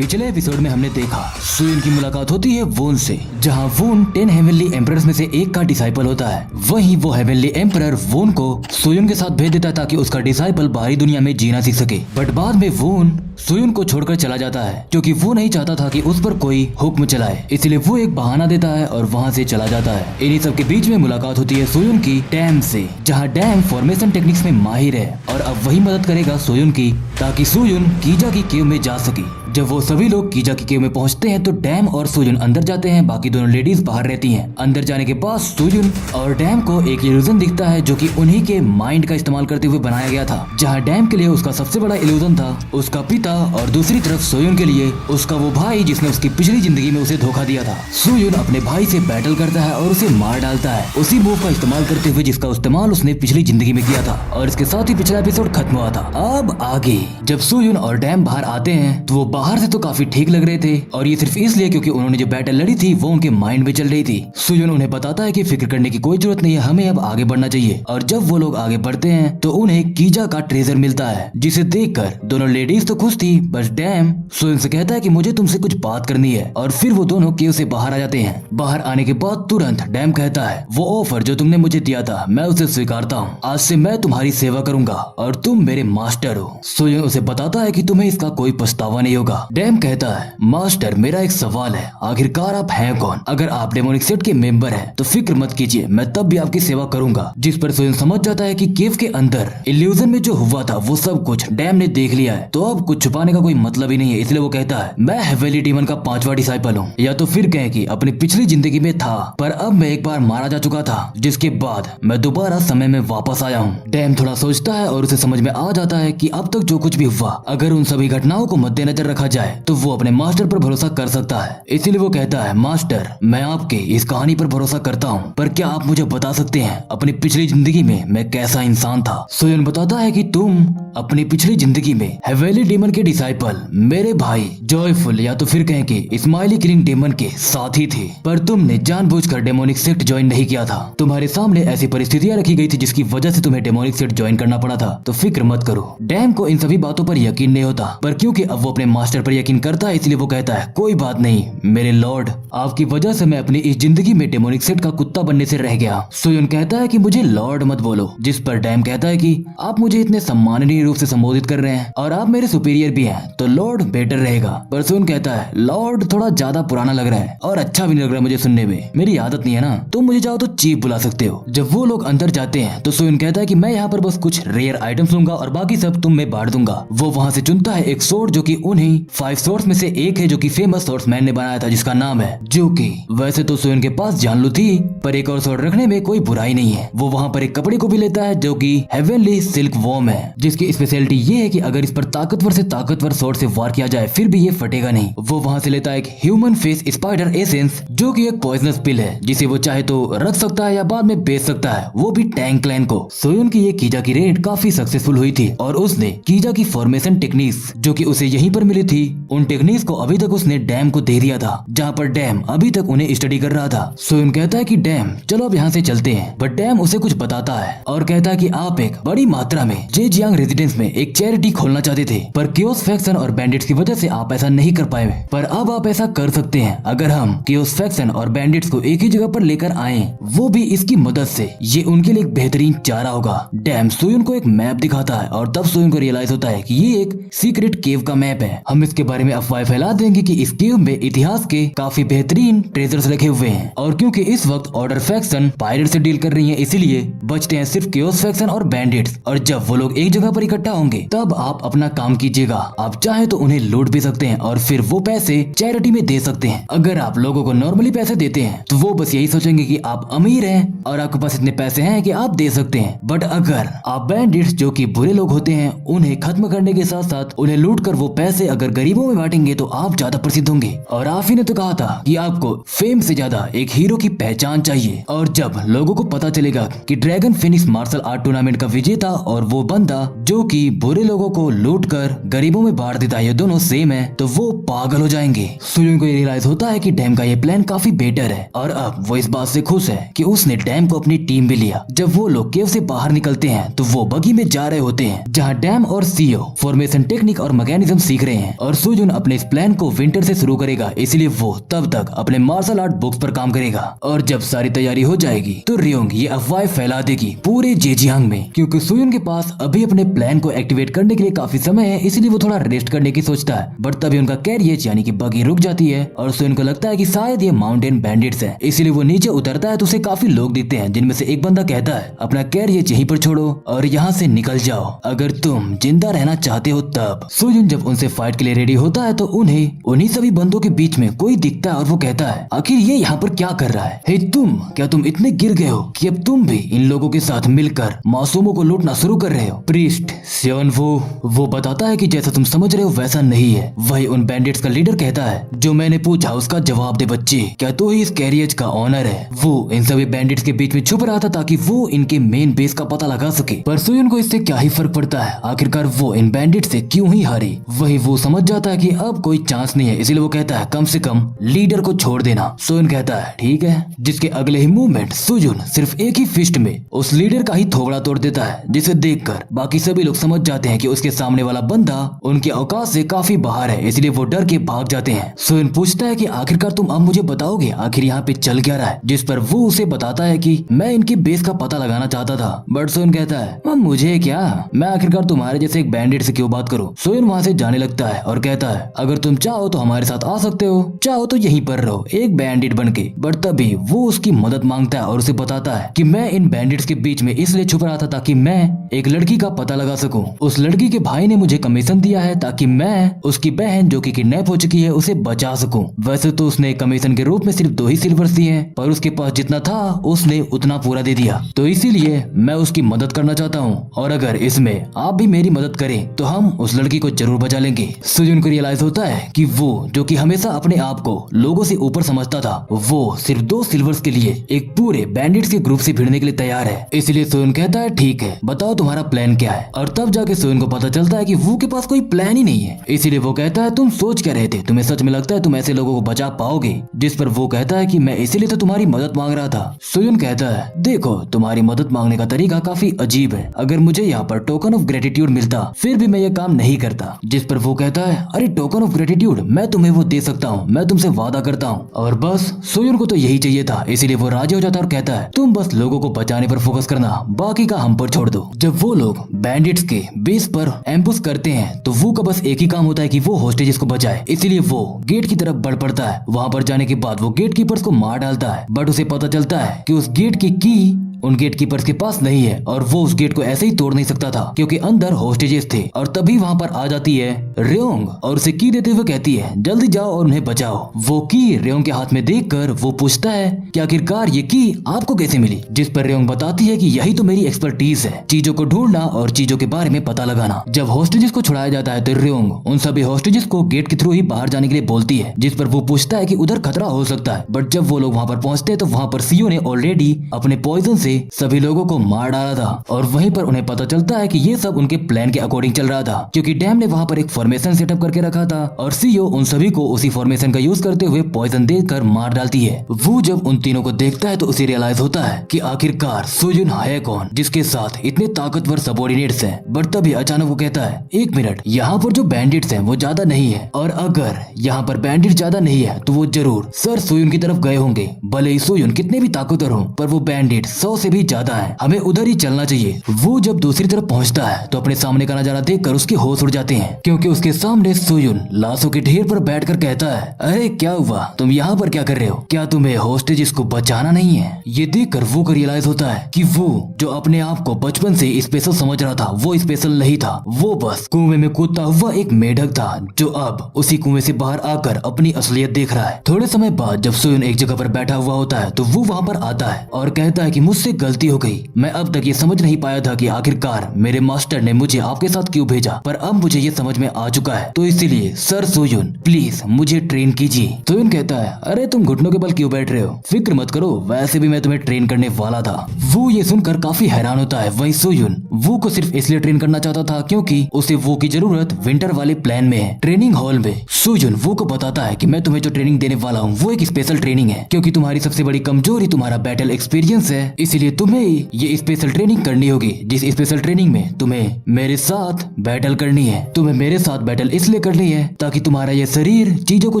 पिछले एपिसोड में हमने देखा सुयुन की मुलाकात होती है वून से, जहां वून 10 हेवनली एम्परर्स में से एक का डिसाइपल होता है। वहीं वो हेवनली एम्परर वून को सुयुन के साथ भेज देता है ताकि उसका डिसाइपल बाहरी दुनिया में जीना सीख सके। बट बाद में वून सुयुन को छोड़कर चला जाता है क्योंकि वो नहीं चाहता था कि उस पर कोई हुक्म चलाए, इसलिए वो एक बहाना देता है और वहाँ से चला जाता है। इन्हीं सब के बीच में मुलाकात होती है सुयुन की डैम से, जहाँ डैम फॉर्मेशन टेक्निक्स में माहिर है और अब वही मदद करेगा सुयुन की ताकि सुयुन कीजा की केव में जा सके। जब वो सभी लोग कीजा की केव में पहुंचते हैं तो डैम और सुयुन अंदर जाते हैं, बाकी दोनों लेडीज बाहर रहती हैं। अंदर जाने के बाद सुयुन और डैम को एक इल्यूजन दिखता है जो कि उन्हीं के माइंड का इस्तेमाल करते हुए बनाया गया था। जहां डैम के लिए उसका सबसे बड़ा इल्यूजन था उसका पिता और दूसरी तरफ सुयुन के लिए उसका वो भाई जिसने उसकी पिछली जिंदगी में उसे धोखा दिया था। सुयुन अपने भाई से बैटल करता है और उसे मार डालता है उसी मूव का इस्तेमाल करते हुए जिसका इस्तेमाल उसने पिछली जिंदगी में किया था। और इसके साथ ही पिछला एपिसोड खत्म हुआ था। अब आगे जब सुयुन और डैम बाहर आते हैं तो वो बाहर से तो काफी ठीक लग रहे थे और ये सिर्फ इसलिए क्योंकि उन्होंने जो बैटल लड़ी थी वो उनके माइंड में चल रही थी। सुयुन उन्हें बताता है कि फिक्र करने की कोई जरूरत नहीं है, हमें अब आगे बढ़ना चाहिए। और जब वो लोग आगे बढ़ते हैं तो उन्हें कीजा का ट्रेजर मिलता है जिसे देखकर दोनों लेडीज तो खुश थी, बस डैम सुयुन से कहता है कि मुझे तुमसे कुछ बात करनी है। और फिर वो दोनों केव से बाहर आ जाते हैं। बाहर आने के बाद तुरंत डैम कहता है वो ऑफर जो तुमने मुझे दिया था मैं उसे स्वीकारता हूँ, आज से मैं तुम्हारी सेवा करूंगा और तुम मेरे मास्टर हो। सुयुन उसे बताता है कि तुम्हें इसका कोई पछतावा नहीं होगा। डैम कहता है मास्टर मेरा एक सवाल है, आखिरकार आप हैं कौन? अगर आप डेमोनिक सेट के मेंबर हैं तो फिक्र मत कीजिए, मैं तब भी आपकी सेवा करूंगा। जिस पर सुयुन समझ जाता है कि केव के अंदर इल्यूजन में जो हुआ था वो सब कुछ डैम ने देख लिया है, तो अब कुछ छुपाने का कोई मतलब ही नहीं है। इसलिए वो कहता है मैं हेवनली डीमन का 5वां डिसाइपल हूँ, या तो फिर कहें कि अपनी पिछली जिंदगी में था पर अब मैं एक बार मारा जा चुका था, जिसके बाद मैं दोबारा समय में वापस आया हूँ। डैम थोड़ा सोचता है और उसे समझ में आ जाता है कि अब तक जो कुछ भी हुआ अगर उन सभी घटनाओं को मद्देनजर रखा जाए तो वो अपने मास्टर पर भरोसा कर सकता है। इसीलिए वो कहता है मास्टर मैं आपके इस कहानी पर भरोसा करता हूँ, पर क्या आप मुझे बता सकते हैं अपनी पिछली जिंदगी में मैं कैसा इंसान था? सुयुन बताता है कि तुम अपनी पिछली जिंदगी में हेवनली डीमन के डिसाइपल मेरे भाई जॉयफुल या तो फिर कहें कि स्माइली किलिंग डीमन के साथी थे, पर तुमने जानबूझकर डेमोनिक सेक्ट ज्वाइन नहीं किया था। तुम्हारे सामने ऐसी परिस्थितियां रखी गई थी जिसकी वजह से तुम्हें डेमोनिक सेक्ट ज्वाइन करना पड़ा था, तो फिक्र मत करो। डैम को इन सभी बातों पर यकीन नहीं होता, पर क्योंकि अब वो अपने मास्टर पर यकीन करता है इसलिए वो कहता है कोई बात नहीं मेरे लॉर्ड, आपकी वजह से मैं अपनी इस जिंदगी में डेमोनिक सेट का कुत्ता बनने से रह गया। सुयुन कहता है कि मुझे लॉर्ड मत बोलो, जिस पर डैम कहता है कि आप मुझे इतने सम्माननीय रूप से संबोधित कर रहे हैं और आप मेरे सुपीरियर भी हैं, तो लॉर्ड बेटर रहेगा। पर सुयुन कहता है लॉर्ड थोड़ा ज्यादा पुराना लग रहा है और अच्छा भी नहीं लग रहा है मुझे सुनने में, मेरी आदत नहीं है ना, तुम मुझे चाहो तो चीफ बुला सकते हो। जब वो लोग अंदर जाते हैं तो सुयुन कहता है कि मैं यहाँ पर बस कुछ रेयर आइटम्स लूंगा और बाकी सब तुम में बांट दूंगा। वो वहाँ से चुनता है एक सोर्ड जो कि उन्हीं 5 सोर्ड्स में से एक है जो कि फेमस सोर्ड्समैन ने बनाया था जिसका नाम है जोकी। वैसे तो सुयुन के पास जानलू थी पर एक और सोर्ड रखने में कोई बुराई नहीं है। वो वहाँ पर एक कपड़े को भी लेता है जो कि हेवनली सिल्क वॉर्म है, जिसकी स्पेशलिटी ये है कि अगर इस पर ताकतवर से ताकतवर सोर्ड से वार किया जाए फिर भी ये फटेगा नहीं। वो वहाँ से लेता है एक ह्यूमन फेस स्पाइडर एसेंस जो कि एक पॉइजनस पिल है जिसे वो चाहे तो रख सकता है या बाद में बेच सकता है, वो भी टैंक क्लैन को। सुयुन की ये कीजा की रेड काफी सक्सेसफुल हुई थी और उसने कीजा की फॉर्मेशन टेक्निक्स जो कि उसे यहीं पर मिली थी उन टेक्निक्स को अभी तक उसने डैम को दे दिया था, जहाँ पर डैम अभी तक उन्हें स्टडी कर रहा था। सुयुन कहता है कि डैम चलो अब यहाँ से चलते हैं, बट डैम उसे कुछ बताता है और कहता है कि आप एक बड़ी मात्रा में जेजियांग रेजिडेंस में एक चैरिटी खोलना चाहते थे पर कियोस फैक्शन और बैंडिट्स की वजह से आप ऐसा नहीं कर पाए, पर अब आप ऐसा कर सकते हैं अगर हम कियोस फैक्शन और बैंडिट्स को एक ही जगह पर लेकर आए, वो भी इसकी मदद से, ये उनके लिए एक बेहतरीन चारा होगा। डैम सुयुन को एक मैप दिखाता है और तब सुयुन को रियलाइज होता है कि ये एक सीक्रेट केव का मैप है। हम इसके बारे में अफवाह फैला देंगे कि इस केव में इतिहास के काफी बेहतरीन ट्रेजर्स रखे हुए हैं और क्योंकि इस वक्त ऑर्डर फैक्शन पायरेट से डील कर रही है इसलिए बचते हैं सिर्फ कियोस फैक्शन और बैंडिट्स। और जब वो लोग एक जगह पर इकट्ठा होंगे तब आप अपना काम कीजिएगा, आप चाहे तो उन्हें लूट भी सकते हैं और फिर वो पैसे चैरिटी में दे सकते हैं। अगर आप लोगों को नॉर्मली पैसे देते हैं तो वो बस यही सोचेंगे कि आप अमीर हैं और आपके पास इतने पैसे हैं कि आप दे सकते हैं, बट अगर आप बैंडिट्स जो कि बुरे लोग होते हैं उन्हें खत्म करने के साथ साथ उन्हें लूट कर वो पैसे अगर गरीबों में बांटेंगे तो आप ज्यादा प्रसिद्ध होंगे। और आप ही ने तो कहा था कि आपको फेम से ज्यादा एक हीरो की पहचान चाहिए, और जब लोगों को पता चलेगा कि Dragon Phoenix Martial Art Tournament का विजेता और वो बंदा जो कि बुरे लोगों को लूट कर गरीबों में बांट देता है ये दोनों सेम है तो वो पागल हो जाएंगे। सुयुन को रियलाइज होता है कि डैम का ये प्लान काफी बेटर है और अब वो इस बात से खुश है कि उसने डैम को अपनी टीम भी लिया। जब वो लोग केव से बाहर निकलते हैं तो वो बगी में जा रहे होते हैं जहाँ डैम और सीओ फॉर्मेशन टेक्निक और मैकेनिज्म सीख रहे हैं और सुजुन अपने इस प्लान को विंटर से शुरू करेगा, इसलिए वो तब तक अपने मार्शल आर्ट बुक्स पर काम करेगा। और जब सारी तैयारी हो जाएगी तो रियोंग ये अफवाह फैला देगी पूरे जेजियांग में, क्योंकि सुयुन के पास अभी अपने प्लान को एक्टिवेट करने के लिए काफी समय है, इसलिए वो थोड़ा रेस्ट करने की सोचता है। बट तभी उनका कैरियर यानी कि बगी रुक जाती है और सुयुन को लगता है कि शायद ये माउंटेन बैंडिट्स हैं, इसलिए वो नीचे उतरता है तो उसे काफी लोग दिखते हैं जिनमें से एक बंदा कहता है अपना कैरियर यहीं पर छोड़ो और यहाँ से निकल जाओ अगर तुम जिंदा रहना चाहते हो तब। सुयुन जब उनसे फाइट के लिए रेडी होता है तो उन्हें उन्हीं सभी बंदों के बीच में कोई दिखता है और वो कहता है आखिर ये यहाँ पर क्या कर रहा है? हे तुम, क्या तुम इतने गिर गए हो कि अब तुम भी इन लोगों के साथ मिलकर मासूमों को लूटना शुरू कर रहे हो? प्रीस्ट सेवन वो बताता है कि जैसा तुम समझ रहे हो वैसा नहीं है। वही उन बैंडिट्स का लीडर कहता है जो मैंने पूछा उसका जवाब दे बच्चे, क्या तू ही इस कैरियर का ऑनर है? वो इन सभी बैंडिट्स के बीच में छुप रहा था ताकि वो इनके मेन बेस का पता लगा सके, पर सुयुन को इससे क्या ही फर्क पड़ता है, आखिरकार वो इन बैंडिट से क्यों ही हारी। वही वो समझ जाता है कि अब कोई चांस नहीं है, इसलिए वो कहता है कम से कम लीडर को छोड़ देना। सुयुन कहता है ठीक है, जिसके अगले ही मूवमेंट सुजुन सिर्फ एक ही फिस्ट में उस लीडर का ही थोबड़ा तोड़ देता है, जिसे देखकर बाकी सभी लोग समझ जाते हैं कि उसके सामने वाला बंदा उनके औकात से काफी बाहर है, इसलिए वो डर के भाग जाते हैं। सुयुन पूछता है कि आखिरकार तुम अब मुझे बताओगे आखिर यहाँ पे चल क्या रहा है, जिस पर वो उसे बताता है कि मैं इनके बेस का पता लगाना चाहता था। बट सुयुन कहता है मुझे क्या, मैं आखिरकार तुम्हारे जैसे एक बैंडिट से क्यों बात करूं? सुयुन वहाँ से जाने लगता है और कहता है अगर तुम चाहो तो हमारे साथ आ सकते हो, चाहो तो यहीं पर रहो एक बैंडिट बन के। बट तभी वो उसकी मदद मांगता है और उसे बताता है कि मैं इन बैंडिट्स के बीच में इसलिए छुप रहा था ताकि मैं एक लड़की का पता लगा सकूं। उस लड़की के भाई ने मुझे कमीशन दिया है ताकि मैं उसकी बहन जो कि किडनैप हो चुकी है उसे बचा सकूं। वैसे तो उसने कमीशन के रूप में सिर्फ 2 ही सिल्वर्स दिए हैं, पर उसके पास जितना था उसने उतना पूरा दे दिया, तो इसीलिए मैं उसकी मदद करना चाहता हूँ और अगर इसमें आप भी मेरी मदद करें तो हम उस लड़की को जरूर बचा लेंगे। सुजुन को रियलाइज होता है कि वो जो कि हमेशा अपने आप को लोगों से ऊपर समझता था, वो सिर्फ 2 सिल्वर्स के लिए एक पूरे बैंडिट्स के ग्रुप से भिड़ने के लिए तैयार है। इसलिए सुयुन कहता है ठीक है, बताओ तुम्हारा प्लान क्या है। और तब जाके सुयुन को पता चलता है कि वो के पास कोई प्लान ही नहीं है, इसीलिए वो कहता है तुम सोच क्या रहे थे, तुम्हें सच में लगता है तुम ऐसे लोगों को बचा पाओगे? जिस पर वो कहता है कि मैं इसीलिए तो तुम्हारी मदद मांग रहा था। सुयुन कहता है देखो तुम्हारी मदद मांगने का तरीका काफी अजीब है, अगर मुझे यहाँ पर टोकन ऑफ ग्रेटिट्यूड मिलता फिर भी मैं ये काम नहीं करता। जिस पर वो कहता है अरे टोकन ऑफ ग्रेटिट्यूड मैं तुम्हें वो दे सकता हूँ, मैं तुमसे वादा करता हूँ। और बस सुयुन को तो यही चाहिए था, इसीलिए वो राजी हो जाता है और कहता है तुम बस लोगों को बचाने पर फोकस करना, बाकी का हम पर छोड़ दो। जब वो लोग बैंडिट्स के बेस पर एम्बुश करते हैं तो वो का बस एक ही काम होता है कि वो होस्टेजेस को बचाए, इसलिए वो गेट की तरफ बढ़ पड़ता है। वहाँ पर जाने के बाद वो गेट कीपर्स को मार डालता है, बट उसे पता चलता है कि उस गेट की उन गेट कीपर्स के पास नहीं है और वो उस गेट को ऐसे ही तोड़ नहीं सकता था क्योंकि अंदर होस्टेजेस थे। और तभी वहाँ पर आ जाती है रियोंग और उसे की देते हुए कहती है जल्दी जाओ और उन्हें बचाओ। वो की रियोंग के हाथ में देखकर वो पूछता है कि आखिरकार ये की आपको कैसे मिली? जिस पर रियोंग बताती है कि यही तो मेरी एक्सपर्टीज है, चीजों को ढूंढना और चीजों के बारे में पता लगाना। जब होस्टेजेस को छुड़ाया जाता है तो रियोंग उन सभी होस्टेजेस को गेट के थ्रू ही बाहर जाने के लिए बोलती है, जिस पर वो पूछता है कि उधर खतरा हो सकता है। बट जब वो लोग वहाँ पर पहुँचते हैं तो वहाँ पर सीओ ने ऑलरेडी अपने पॉइजन से सभी लोगों को मार डाला था और वहीं पर उन्हें पता चलता है कि ये सब उनके प्लान के अकॉर्डिंग चल रहा था, क्योंकि डैम ने वहाँ पर एक फॉर्मेशन सेटअप करके रखा था और सीओ उन सभी को उसी फॉर्मेशन का यूज करते हुए पॉइजन देकर मार डालती है। वो जब उन तीनों को देखता है तो उसे रियलाइज होता है कि आखिरकार सुजुन है कौन जिसके साथ इतने ताकतवर सबऑर्डिनेट्स हैं। बट तभी अचानक वो कहता है एक मिनट, यहाँ पर जो बैंडिट्स हैं वो ज्यादा नहीं है, और अगर यहाँ पर बैंडिट ज्यादा नहीं है तो वो जरूर सर सुयुन की तरफ गए होंगे। भले ही सुयुन कितने भी ताकतवर हो पर वो बैंडिट 100 से भी ज्यादा है, हमें उधर ही चलना चाहिए। वो जब दूसरी तरफ पहुंचता है तो अपने सामने का नजारा देखकर उसके होश उड़ जाते हैं, क्योंकि उसके सामने सुयुन लाशों के ढेर पर बैठकर कहता है अरे क्या हुआ, तुम यहाँ पर क्या कर रहे हो? क्या तुम्हें होस्टेजेस को बचाना नहीं है? ये देखकर वो को रियलाइज होता है कि वो जो अपने आप को बचपन से स्पेशल समझ रहा था वो स्पेशल नहीं था, वो बस कुएं में कूदता हुआ एक मेढक था जो अब उसी कुएं से बाहर आकर अपनी असलियत देख रहा है। थोड़े समय बाद जब सुयुन एक जगह पर बैठा हुआ होता है तो वो वहाँ पर आता है और कहता है कि मुझसे गलती हो गई, मैं अब तक ये समझ नहीं पाया था कि आखिरकार मेरे मास्टर ने मुझे आपके साथ क्यों भेजा, पर अब मुझे ये समझ में आ चुका है, तो इसीलिए सर सुयुन प्लीज मुझे ट्रेन कीजिए। सुयुन कहता है, अरे तुम घुटनों के बल क्यों बैठ रहे हो, फिक्र मत करो, वैसे भी मैं तुम्हें ट्रेन करने वाला था। वो ये सुनकर काफी हैरान होता है। वहीं सोयुन वो को सिर्फ इसलिए ट्रेन करना चाहता था क्योंकि उसे वो की जरूरत विंटर वाले प्लान में है। ट्रेनिंग हॉल में सोयुन वो को बताता है कि मैं तुम्हें जो ट्रेनिंग देने वाला हूँ वो एक स्पेशल ट्रेनिंग है, क्योंकि तुम्हारी सबसे बड़ी कमजोरी तुम्हारा बैटल एक्सपीरियंस है, इसीलिए तुम्हें ये स्पेशल ट्रेनिंग करनी होगी। जिस स्पेशल ट्रेनिंग में तुम्हें मेरे साथ बैटल करनी है। तुम्हें मेरे साथ बैटल इसलिए करनी है ताकि तुम्हारा ये शरीर चीजों को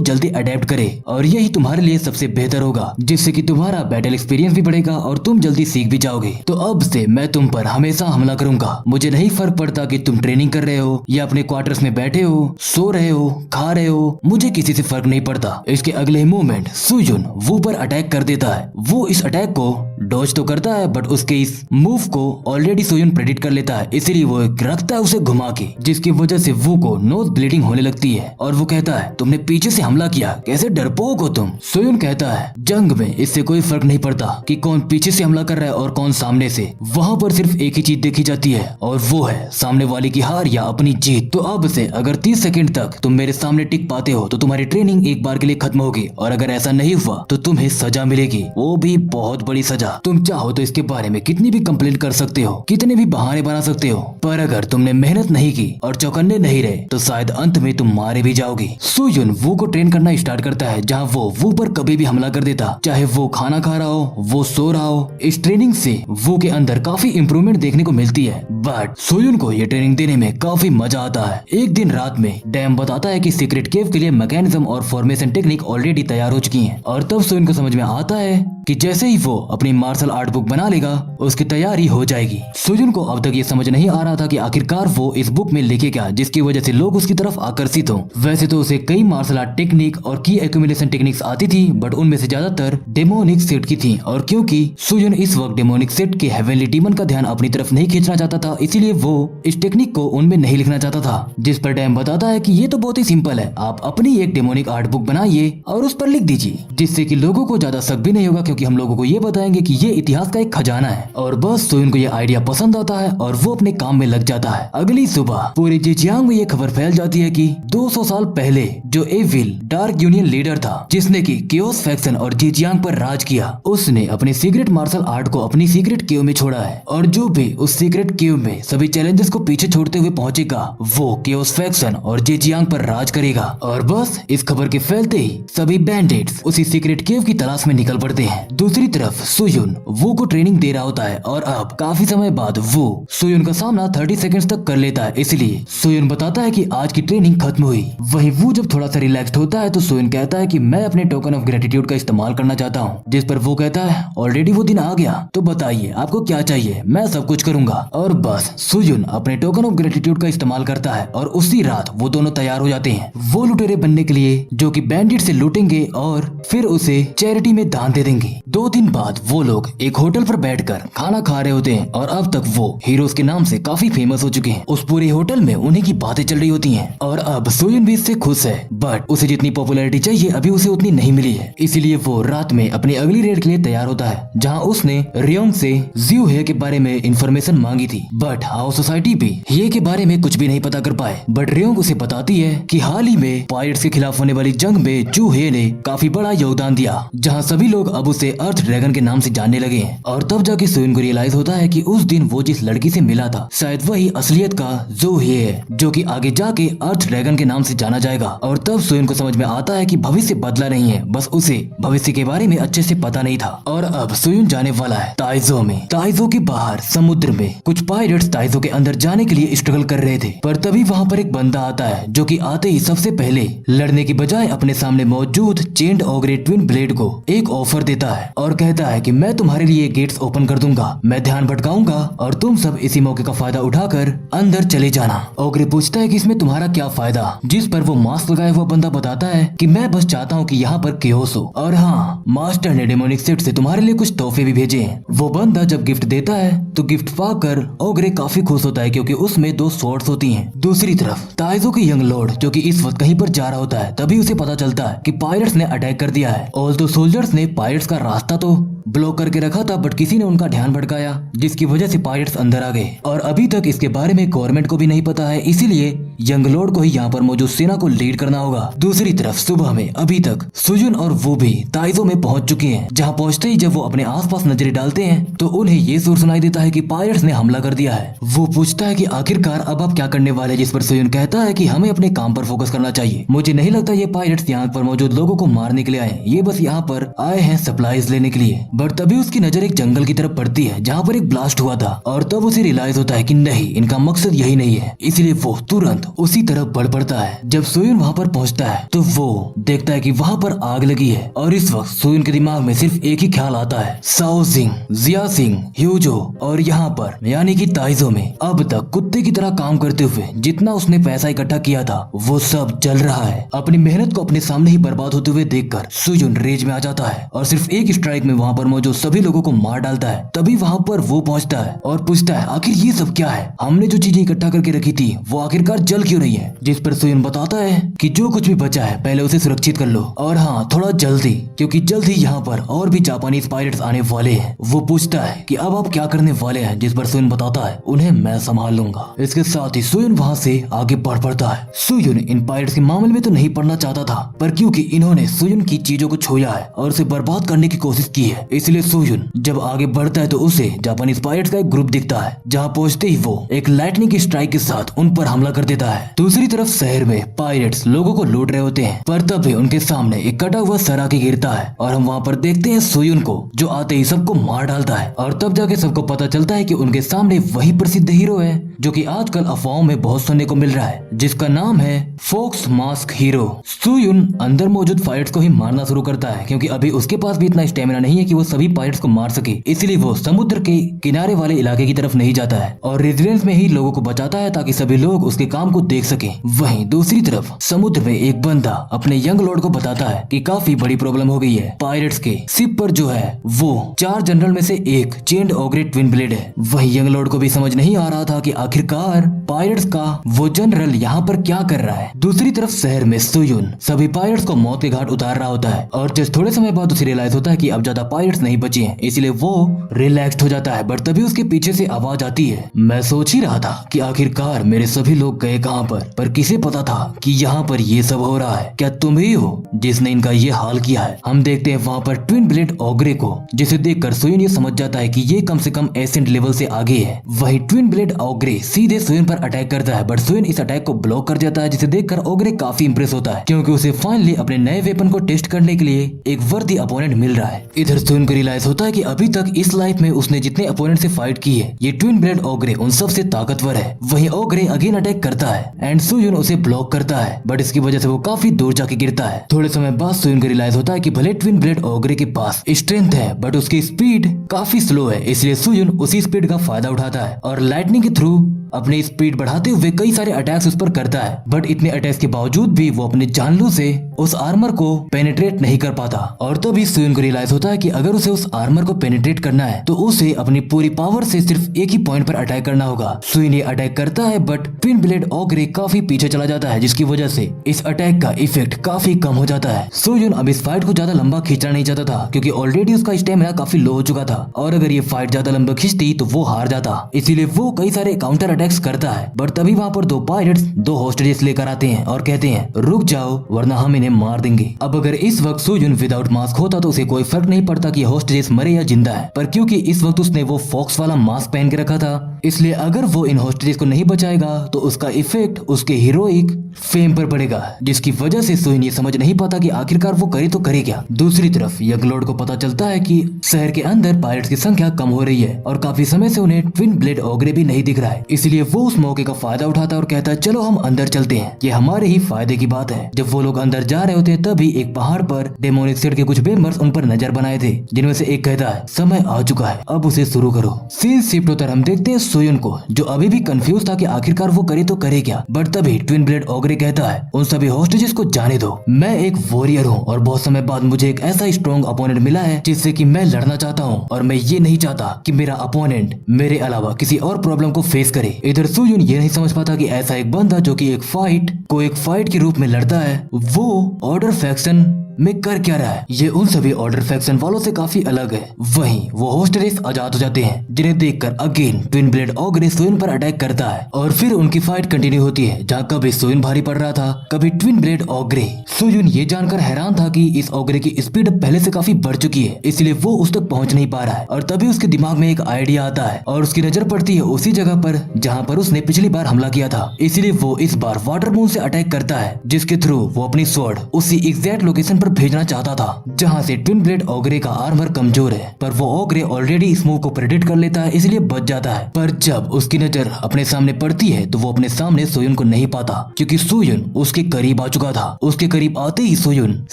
जल्दी अडेप्ट करे, और यही तुम्हारे लिए सबसे बेहतर होगा, जिससे कि तुम्हारा बैटल एक्सपीरियंस भी बढ़ेगा और तुम जल्दी सीख भी जाओगे। तो अब से मैं तुम पर हमेशा हमला करूंगा। मुझे नहीं फर्क पड़ता कि तुम ट्रेनिंग कर रहे हो या अपने क्वार्टर्स में बैठे हो, सो रहे हो, खा रहे हो, मुझे किसी से फर्क नहीं पड़ता। इसके अगले मोमेंट सुजुन वो पर अटैक कर देता है। वो इस अटैक को डॉज तो करता है, बट उसके इस मूव को ऑलरेडी सुजुन प्रेडिक्ट कर लेता है, इसीलिए वो रखता है उसे घुमा के, जिसकी वजह से वो को नोज ब्लीडिंग होने लगती है। और वो कहता है, तुमने पीछे से हमला किया, कैसे डरपोक हो तुम। सुजुन कहता है, जंग में इससे कोई फर्क नहीं पड़ता कि कौन पीछे से हमला कर रहा है और कौन सामने से। वहाँ पर सिर्फ एक ही चीज देखी जाती है, और वो है सामने वाले की हार या अपनी जीत। तो अब से अगर 30 सेकंड तक तुम मेरे सामने टिक पाते हो तो तुम्हारी ट्रेनिंग एक बार के लिए खत्म होगी, और अगर ऐसा नहीं हुआ तो तुम्हें सजा मिलेगी, वो भी बहुत बड़ी सजा। तुम चाहो तो इसके बारे में कितनी भी कंप्लेंट कर सकते हो, कितने भी बहाने बना सकते हो, पर अगर तुमने मेहनत नहीं की और चौकन्ने नहीं रहे तो शायद अंत में तुम मारे भी जाओगे। सुजुन वो को ट्रेन करना स्टार्ट करता है, जहाँ वो पर कभी भी हमला कर देता, चाहे वो खाना खा रहा हो, वो सो रहा हो। इस ट्रेनिंग से वो के अंदर काफी इम्प्रूवमेंट देखने को मिलती है, बट सुजुन को ये ट्रेनिंग देने में काफी मजा आता है। एक दिन रात में डैम बताता है कि सीक्रेट केव के लिए मैकेनिज्म और फॉर्मेशन टेक्निक ऑलरेडी तैयार हो चुकी हैं, और तब सुजुन को समझ में आता है कि जैसे ही वो अपनी मार्शल आर्ट बुक बना लेगा उसकी तैयारी हो जाएगी। सुजुन को अब तक ये समझ नहीं आ रहा था कि आखिरकार वो इस बुक में लिखे क्या, जिसकी वजह से लोग उसकी तरफ आकर्षित हो। वैसे तो उसे कई मार्शल आर्ट टेक्निक और की एक्यूमुलेशन टेक्निक्स आती थी, बट उनमें से ज्यादातर डेमोनिक सेट की थी, और क्योंकि सुजुन इस वक्त डेमोनिक सेट के हेवनली डीमन का ध्यान अपनी तरफ नहीं खींचना चाहता था, इसीलिए वो इस टेक्निक को उनमें नहीं लिखना चाहता था। जिस पर डैम बताता है कि ये तो बहुत ही सिंपल है, आप अपनी एक डेमोनिक आर्ट बुक बनाइए और उस पर लिख दीजिए, जिससे कि लोगों को ज्यादा शक भी नहीं होगा, क्योंकि हम लोगों को ये बताएंगे कि ये इतिहास का एक खजाना है। और बस सुजुन को ये आइडिया पसंद आता है और वो अपने काम में लग जाता है। अगली सुबह पूरे जेजियांग में ये खबर फैल जाती है कि 200 साल पहले जो एविल डार्क यूनियन लीडर था, जिसने की केओस फैक्शन और जेजियांग पर राज किया, उसने अपने सीक्रेट मार्शल आर्ट को अपनी सीक्रेट केव में छोड़ा है, और जो भी उस सीक्रेट केव में सभी चैलेंजेस को पीछे छोड़ते हुए पहुंचेगा वो केओस फैक्शन और जेजियांग पर राज करेगा। और बस इस खबर के फैलते ही सभी बैंडिट्स उसी सीक्रेट केव की तलाश में निकल पड़ते हैं। दूसरी तरफ सुजुन वो को ट्रेनिंग दे रहा होता है, और अब काफी समय बाद वो सुजुन का सामना 30 सेकंड्स तक कर लेता है, इसलिए सुजुन बताता है कि आज की ट्रेनिंग खत्म हुई। वहीं वो जब थोड़ा सा रिलैक्स्ड होता है तो सुजुन कहता है कि मैं अपने टोकन ऑफ ग्रेटिट्यूड का इस्तेमाल करना चाहता हूँ, जिस पर वो कहता है ऑलरेडी वो दिन आ गया, तो बताइए आपको क्या चाहिए, मैं सब कुछ करूंगा। और बस सुजुन अपने टोकन ऑफ ग्रेटिट्यूड का इस्तेमाल करता है, और उसी रात वो दोनों तैयार हो जाते हैं वो लुटेरे बनने के लिए, जो कि बैंडिट से लूटेंगे और फिर उसे चैरिटी में दान दे देंगे। 2 दिन बाद वो लोग एक होटल पर बैठकर खाना खा रहे होते हैं, और अब तक वो हीरोज के नाम से काफी फेमस हो चुके हैं। उस पूरे होटल में उन्हीं की बातें चल रही होती हैं, और अब सुजुन भी इससे खुश है, बट उसे जितनी पॉपुलैरिटी चाहिए अभी उसे उतनी नहीं मिली है, इसीलिए वो रात में अपनी अगली रेड के लिए तैयार होता है, जहाँ उसने रियोंग से जियो हे के बारे में इंफॉर्मेशन मांगी थी, बट हाउ सोसाइटी भी ये के बारे में कुछ भी नहीं पता कर पाए। बट रियोंग उसे बताती है कि हाल ही में पायरेट्स के खिलाफ होने वाली जंग में जू हे ने काफी बड़ा योगदान दिया, जहाँ सभी लोग अब उसे अर्थ ड्रैगन के नाम से जानने लगे हैं। और तब जाके सुजुन को रियलाइज होता है कि उस दिन वो जिस लड़की से मिला था शायद वही असलियत का जू हे है, जो कि आगे जाके अर्थ ड्रैगन के नाम से जाना जाएगा। और तब सुजुन को समझ में आता है कि भविष्य बदला नहीं है, बस उसे भविष्य के बारे में अच्छे से पता नहीं था। और अब सुजुन जाने वाला है ताइजो में। ताइजो के बाहर समुद्र में कुछ पायरेट्स ताइजो के अंदर जाने के लिए स्ट्रगल कर रहे थे, पर तभी वहाँ पर एक बंदा आता है, जो कि आते ही सबसे पहले लड़ने की बजाय अपने सामने मौजूद चेंड ओग्रे ट्विन ब्लेड को एक ऑफर देता है, और कहता है कि मैं तुम्हारे लिए गेट्स ओपन कर दूंगा, मैं ध्यान भटकाऊंगा और तुम सब इसी मौके का फायदा उठाकर अंदर चले जाना। ओग्रे पूछता है कि इसमें तुम्हारा क्या फायदा, जिस पर वो मास्क लगाए हुआ बंदा बताता है कि मैं बस चाहता हूँ कि यहाँ पर केओस हो, और हाँ मास्टर ने डेमोनिक सेट से तुम्हारे लिए कुछ तोहफे भी भेजे हैं। वो बंदा जब गिफ्ट देता है तो गिफ्ट पाकर ओग्रे काफी खुश होता है, क्योंकि उसमें 2 स्वॉर्ड्स होती हैं। दूसरी तरफ ताइजो की यंग लॉर्ड, जो कि इस वक्त कहीं पर जा रहा होता है, तभी उसे पता चलता है कि पायरेट्स ने अटैक कर दिया है। ऑल्दो सोल्जर्स ने पायरेट्स का रास्ता तो ब्लॉक करके रखा था, बट किसी ने उनका ध्यान भटकाया जिसकी वजह से पायरेट्स अंदर आ गए और अभी तक इसके बारे में गवर्नमेंट को भी नहीं पता है, इसीलिए यंग लॉर्ड को ही यहाँ पर मौजूद सेना को लीड करना होगा। दूसरी तरफ सुबह में अभी तक सुजुन और वो भी ताइजो में पहुंच चुके हैं, जहाँ पहुंचते ही जब वो अपने आसपास नजरें डालते हैं तो उन्हें ये सुर सुनाई देता है कि पायरेट्स ने हमला कर दिया है। वो पूछता है कि आखिरकार अब आप क्या करने वाले, जिस पर सुजुन कहता है कि हमें अपने काम पर फोकस करना चाहिए। मुझे नहीं लगता ये पायरेट्स यहाँ पर मौजूद लोगों को मारने के लिए आए, ये बस यहाँ पर आए हैं सप्लाईज लेने के लिए। बट तभी उसकी नजर एक जंगल की तरफ पड़ती है जहाँ पर एक ब्लास्ट हुआ था और तब उसे रियलाइज होता है कि नहीं, इनका मकसद यही नहीं है, इसलिए वो तुरंत उसी तरफ बढ़ पड़ता है। जब सुयुन वहाँ पर पहुँचता है तो वो देखता है कि वहाँ पर आग लगी है और इस वक्त सुयुन के दिमाग में सिर्फ एक ही ख्याल आता है, साओ सिंह, जिया सिंह, ह्यूजो और यहाँ पर यानी कि ताइजो में अब तक कुत्ते की तरह काम करते हुए जितना उसने पैसा इकट्ठा किया था वो सब जल रहा है। अपनी मेहनत को अपने सामने ही बर्बाद होते हुए देखकर सुयुन रेज में आ जाता है और सिर्फ एक स्ट्राइक में वहाँ पर मौजूद सभी लोगों को मार डालता है। तभी वहाँ पर वो पहुँचता है और पूछता है आखिर ये सब क्या है, हमने जो चीजें इकट्ठा करके रखी थी वो आखिरकार जल क्यों रही है। जिस पर सुयुन बताता है कि जो कुछ भी बचा है पहले उसे सुरक्षित कर लो और हाँ थोड़ा जल्दी, क्योंकि जल्द ही यहाँ पर और भी जापानीज पायरेट्स आने वाले हैं। वो पूछता है कि अब आप क्या करने वाले हैं, जिस पर सुयुन बताता है उन्हें मैं संभाल लूंगा। इसके साथ ही सुयुन वहाँ से आगे बढ़ पड़ता है। सुयुन इन पायरेट्स के मामले में तो नहीं पड़ना चाहता था, पर क्योंकि इन्होंने सुयुन की चीजों को छुआ है और उसे बर्बाद करने की कोशिश की है, इसलिए सुयुन जब आगे बढ़ता है तो उसे जापानीज पायरेट्स का एक ग्रुप दिखता है। जहाँ पहुँचते ही वो एक लाइटनिंग की स्ट्राइक के साथ उन पर हमला कर देता है। दूसरी तरफ शहर में पायरेट्स लोगों को लूट रहे होते हैं, पर तभी उनके सामने एक कटा हुआ सर आके गिरता है और हम वहाँ पर देखते हैं सुयुन को, जो आते ही सबको मार डालता है। और तब जाके सबको पता चलता है कि उनके सामने वही प्रसिद्ध हीरो है जो कि आजकल अफवाहों में बहुत सुनने को मिल रहा है, जिसका नाम है फोक्स मास्क हीरो। सुयुन अंदर मौजूद पायरेट्स को ही मारना शुरू करता है, क्योंकि अभी उसके पास भी इतना स्टेमिना नहीं है कि वो सभी पायरेट्स को मार सके, इसलिए वो समुद्र के किनारे वाले इलाके की तरफ नहीं जाता है और रेजिडेंस में ही लोगों को बचाता है ताकि सभी लोग उसके काम को देख सके। वहीं दूसरी तरफ समुद्र में एक बंदा अपने यंग लॉर्ड को बताता है कि काफी बड़ी प्रॉब्लम हो गई है, पायरेट्स के शिप पर जो है वो 4 जनरल में से एक चेंड ओग्रे ट्विन ब्लेड है। वही यंग लॉर्ड को भी समझ नहीं आ रहा था कि आखिरकार पायरेट्स का वो जनरल यहाँ पर क्या कर रहा है। दूसरी तरफ शहर में सुयुन सभी पायरेट्स को मौत के घाट उतार रहा होता है और जस्ट थोड़े समय बाद उसे रियलाइज होता है कि अब ज्यादा पायरेट्स नहीं बचे हैं, इसलिए वो रिलैक्स्ड हो जाता है। बट तभी उसके पीछे से आवाज आती है, मैं सोच ही रहा था कि आखिरकार मेरे सभी लोग गए कहाँ पर किसे पता था कि यहाँ पर ये सब हो रहा है, क्या तुम ही हो जिसने इनका ये हाल किया है। हम देखते हैं वहाँ पर ट्विन ब्लेड ओग्रे को, जिसे देखकर सुयुन ये समझ जाता है कि ये कम से कम एसेंट लेवल से आगे है। वही ट्विन ब्लेड ओग्रे सीधे सुयुन पर अटैक करता है, बट सुयुन इस अटैक को ब्लॉक कर देता है, जिसे देखकर ओग्रे काफी इंप्रेस होता है, क्योंकि उसे फाइनली अपने नए वेपन को टेस्ट करने के लिए एक वर्दी अपोनेंट मिल रहा है। इधर सुयुन को रियलाइज होता है कि अभी तक इस लाइफ में उसने जितने अपोनेंट से फाइट की है, ये ट्विन ब्लेड ओग्रे उन सबसे ताकतवर है। वही ओग्रे अगेन अटैक करता है एंड सुयुन उसे ब्लॉक करता है, बट इसकी वजह से वो काफी दूर जाके गिरता है। थोड़े समय बाद सुयुन को रियलाइज होता है कि भले ट्विन ब्लेड ओग्रे के पास स्ट्रेंथ है, बट उसकी स्पीड काफी स्लो है, इसलिए सुयुन उसी स्पीड का फायदा उठाता है और लाइटनिंग के थ्रू अपनी स्पीड बढ़ाते हुए कई सारे अटैक्स उस पर करता है। बट इतने अटैक्स के बावजूद भी वो अपने जानलू से उस आर्मर को पेनिट्रेट नहीं कर पाता और तभी सुयुन को रियलाइज होता है कि अगर उसे उस आर्मर को पेनिट्रेट करना है तो उसे अपनी पूरी पावर से सिर्फ एक ही पॉइंट पर अटैक करना होगा। सुयुन ये अटैक करता है, बट ट्विन ब्लेड ओग्रे काफी पीछे चला जाता है, जिसकी वजह से इस अटैक का इफेक्ट काफी कम हो जाता है। सुयुन अब इस फाइट को ज्यादा लंबा खींचना नहीं चाहता था, क्योंकि ऑलरेडी उसका स्टेमिना काफी लो हो चुका था और अगर ये फाइट ज्यादा लंबा खींचती तो वो हार जाता, इसीलिए वो कई सारे काउंटर अटैक्स करता है। बट तभी वहाँ पर 2 पायरेट्स 2 होस्टेजेस लेकर आते हैं और कहते हैं रुक जाओ वरना हम इन्हें मार देंगे। अब अगर इस वक्त सुयुन विदाउट मास्क होता तो उसे कोई फर्क नहीं पड़ता कि होस्टेजेस मरे या जिंदा है, पर क्योंकि इस वक्त उसने वो फॉक्स वाला मास्क पहन के रखा था, इसलिए अगर वो इन होस्टेजेस को नहीं बचाएगा तो उसका इफेक्ट उसके हीरोइक फेम पर पड़ेगा, जिसकी वजह से सुयुन ये समझ नहीं पाता कि आखिरकार वो करे तो करे क्या। दूसरी तरफ यंग लॉर्ड को पता चलता है कि शहर के अंदर पायरेट्स की संख्या कम हो रही है और काफी समय से उन्हें ट्विन ब्लेड ओग्रे भी नहीं दिख रहा है, इसलिए वो उस मौके का फायदा उठाता है और कहता है चलो हम अंदर चलते हैं, ये हमारे ही फायदे की बात है। जब वो लोग अंदर जा रहे होते हैं तभी एक पहाड़ पर डेमोनिक सेट के कुछ मेंबर्स उन पर नजर बनाए थे, जिनमें से एक कहता है समय आ चुका है अब उसे शुरू करो। सीन शिफ्ट होकर हम देखते हैं सुयुन को, जो अभी भी कंफ्यूज था कि आखिरकार वो करे तो करे क्या। बट तभी ट्विन ब्लेड ओग्रे कहता है उन सभी होस्टेजेस को जाने दो, मैं एक वॉरियर हूँ और बहुत समय बाद मुझे एक ऐसा स्ट्रॉन्ग अपोनेंट मिला है जिससे कि मैं लड़ना चाहता हूँ और मैं ये नहीं चाहता कि मेरा अपोनेंट मेरे अलावा किसी और प्रॉब्लम को फेस करे, इधर सुयुन ये नहीं समझ पाता कि ऐसा एक बंदा जो कि एक फाइट के रूप में लड़ता है, वो ऑर्डर फैक्शन में कर क्या रहा है। ये उन सभी ऑर्डर फैक्शन वालों से काफी अलग है। वहीं वो होस्टेस आजाद हो जाते हैं, जिन्हें देखकर अगेन ट्विन ब्लेड ऑग्रे सोइन पर अटैक करता है और फिर उनकी फाइट कंटिन्यू होती है, जहाँ कभी सोइन भारी पड़ रहा था, कभी ट्विन ब्लेड ऑग्रे। सोयुन ये जानकर हैरान था कि इस ऑग्रे की स्पीड अब पहले से काफी बढ़ चुकी है, इसलिए वो उस तक पहुंच नहीं पा रहा है। और तभी उसके दिमाग में एक आइडिया आता है और उसकी नजर पड़ती है उसी जगह पर जहाँ पर उसने पिछली बार हमला किया था। इसलिए वो इस बार वाटर मून से अटैक करता है, जिसके थ्रू वो अपनी स्वॉर्ड उसी एग्जैक्ट लोकेशन पर भेजना चाहता था जहां से ट्विन ब्लेड ऑग्रे का आर्मर कमजोर है। पर वो ऑग्रे ऑलरेडी इस मूव को प्रेडिक्ट कर लेता है, इसलिए बच जाता है। पर जब उसकी नजर अपने सामने पड़ती है तो वो अपने सामने सोयुन को नहीं पाता, क्योंकि सोयुन उसके करीब आ चुका था। उसके करीब आते ही Soyun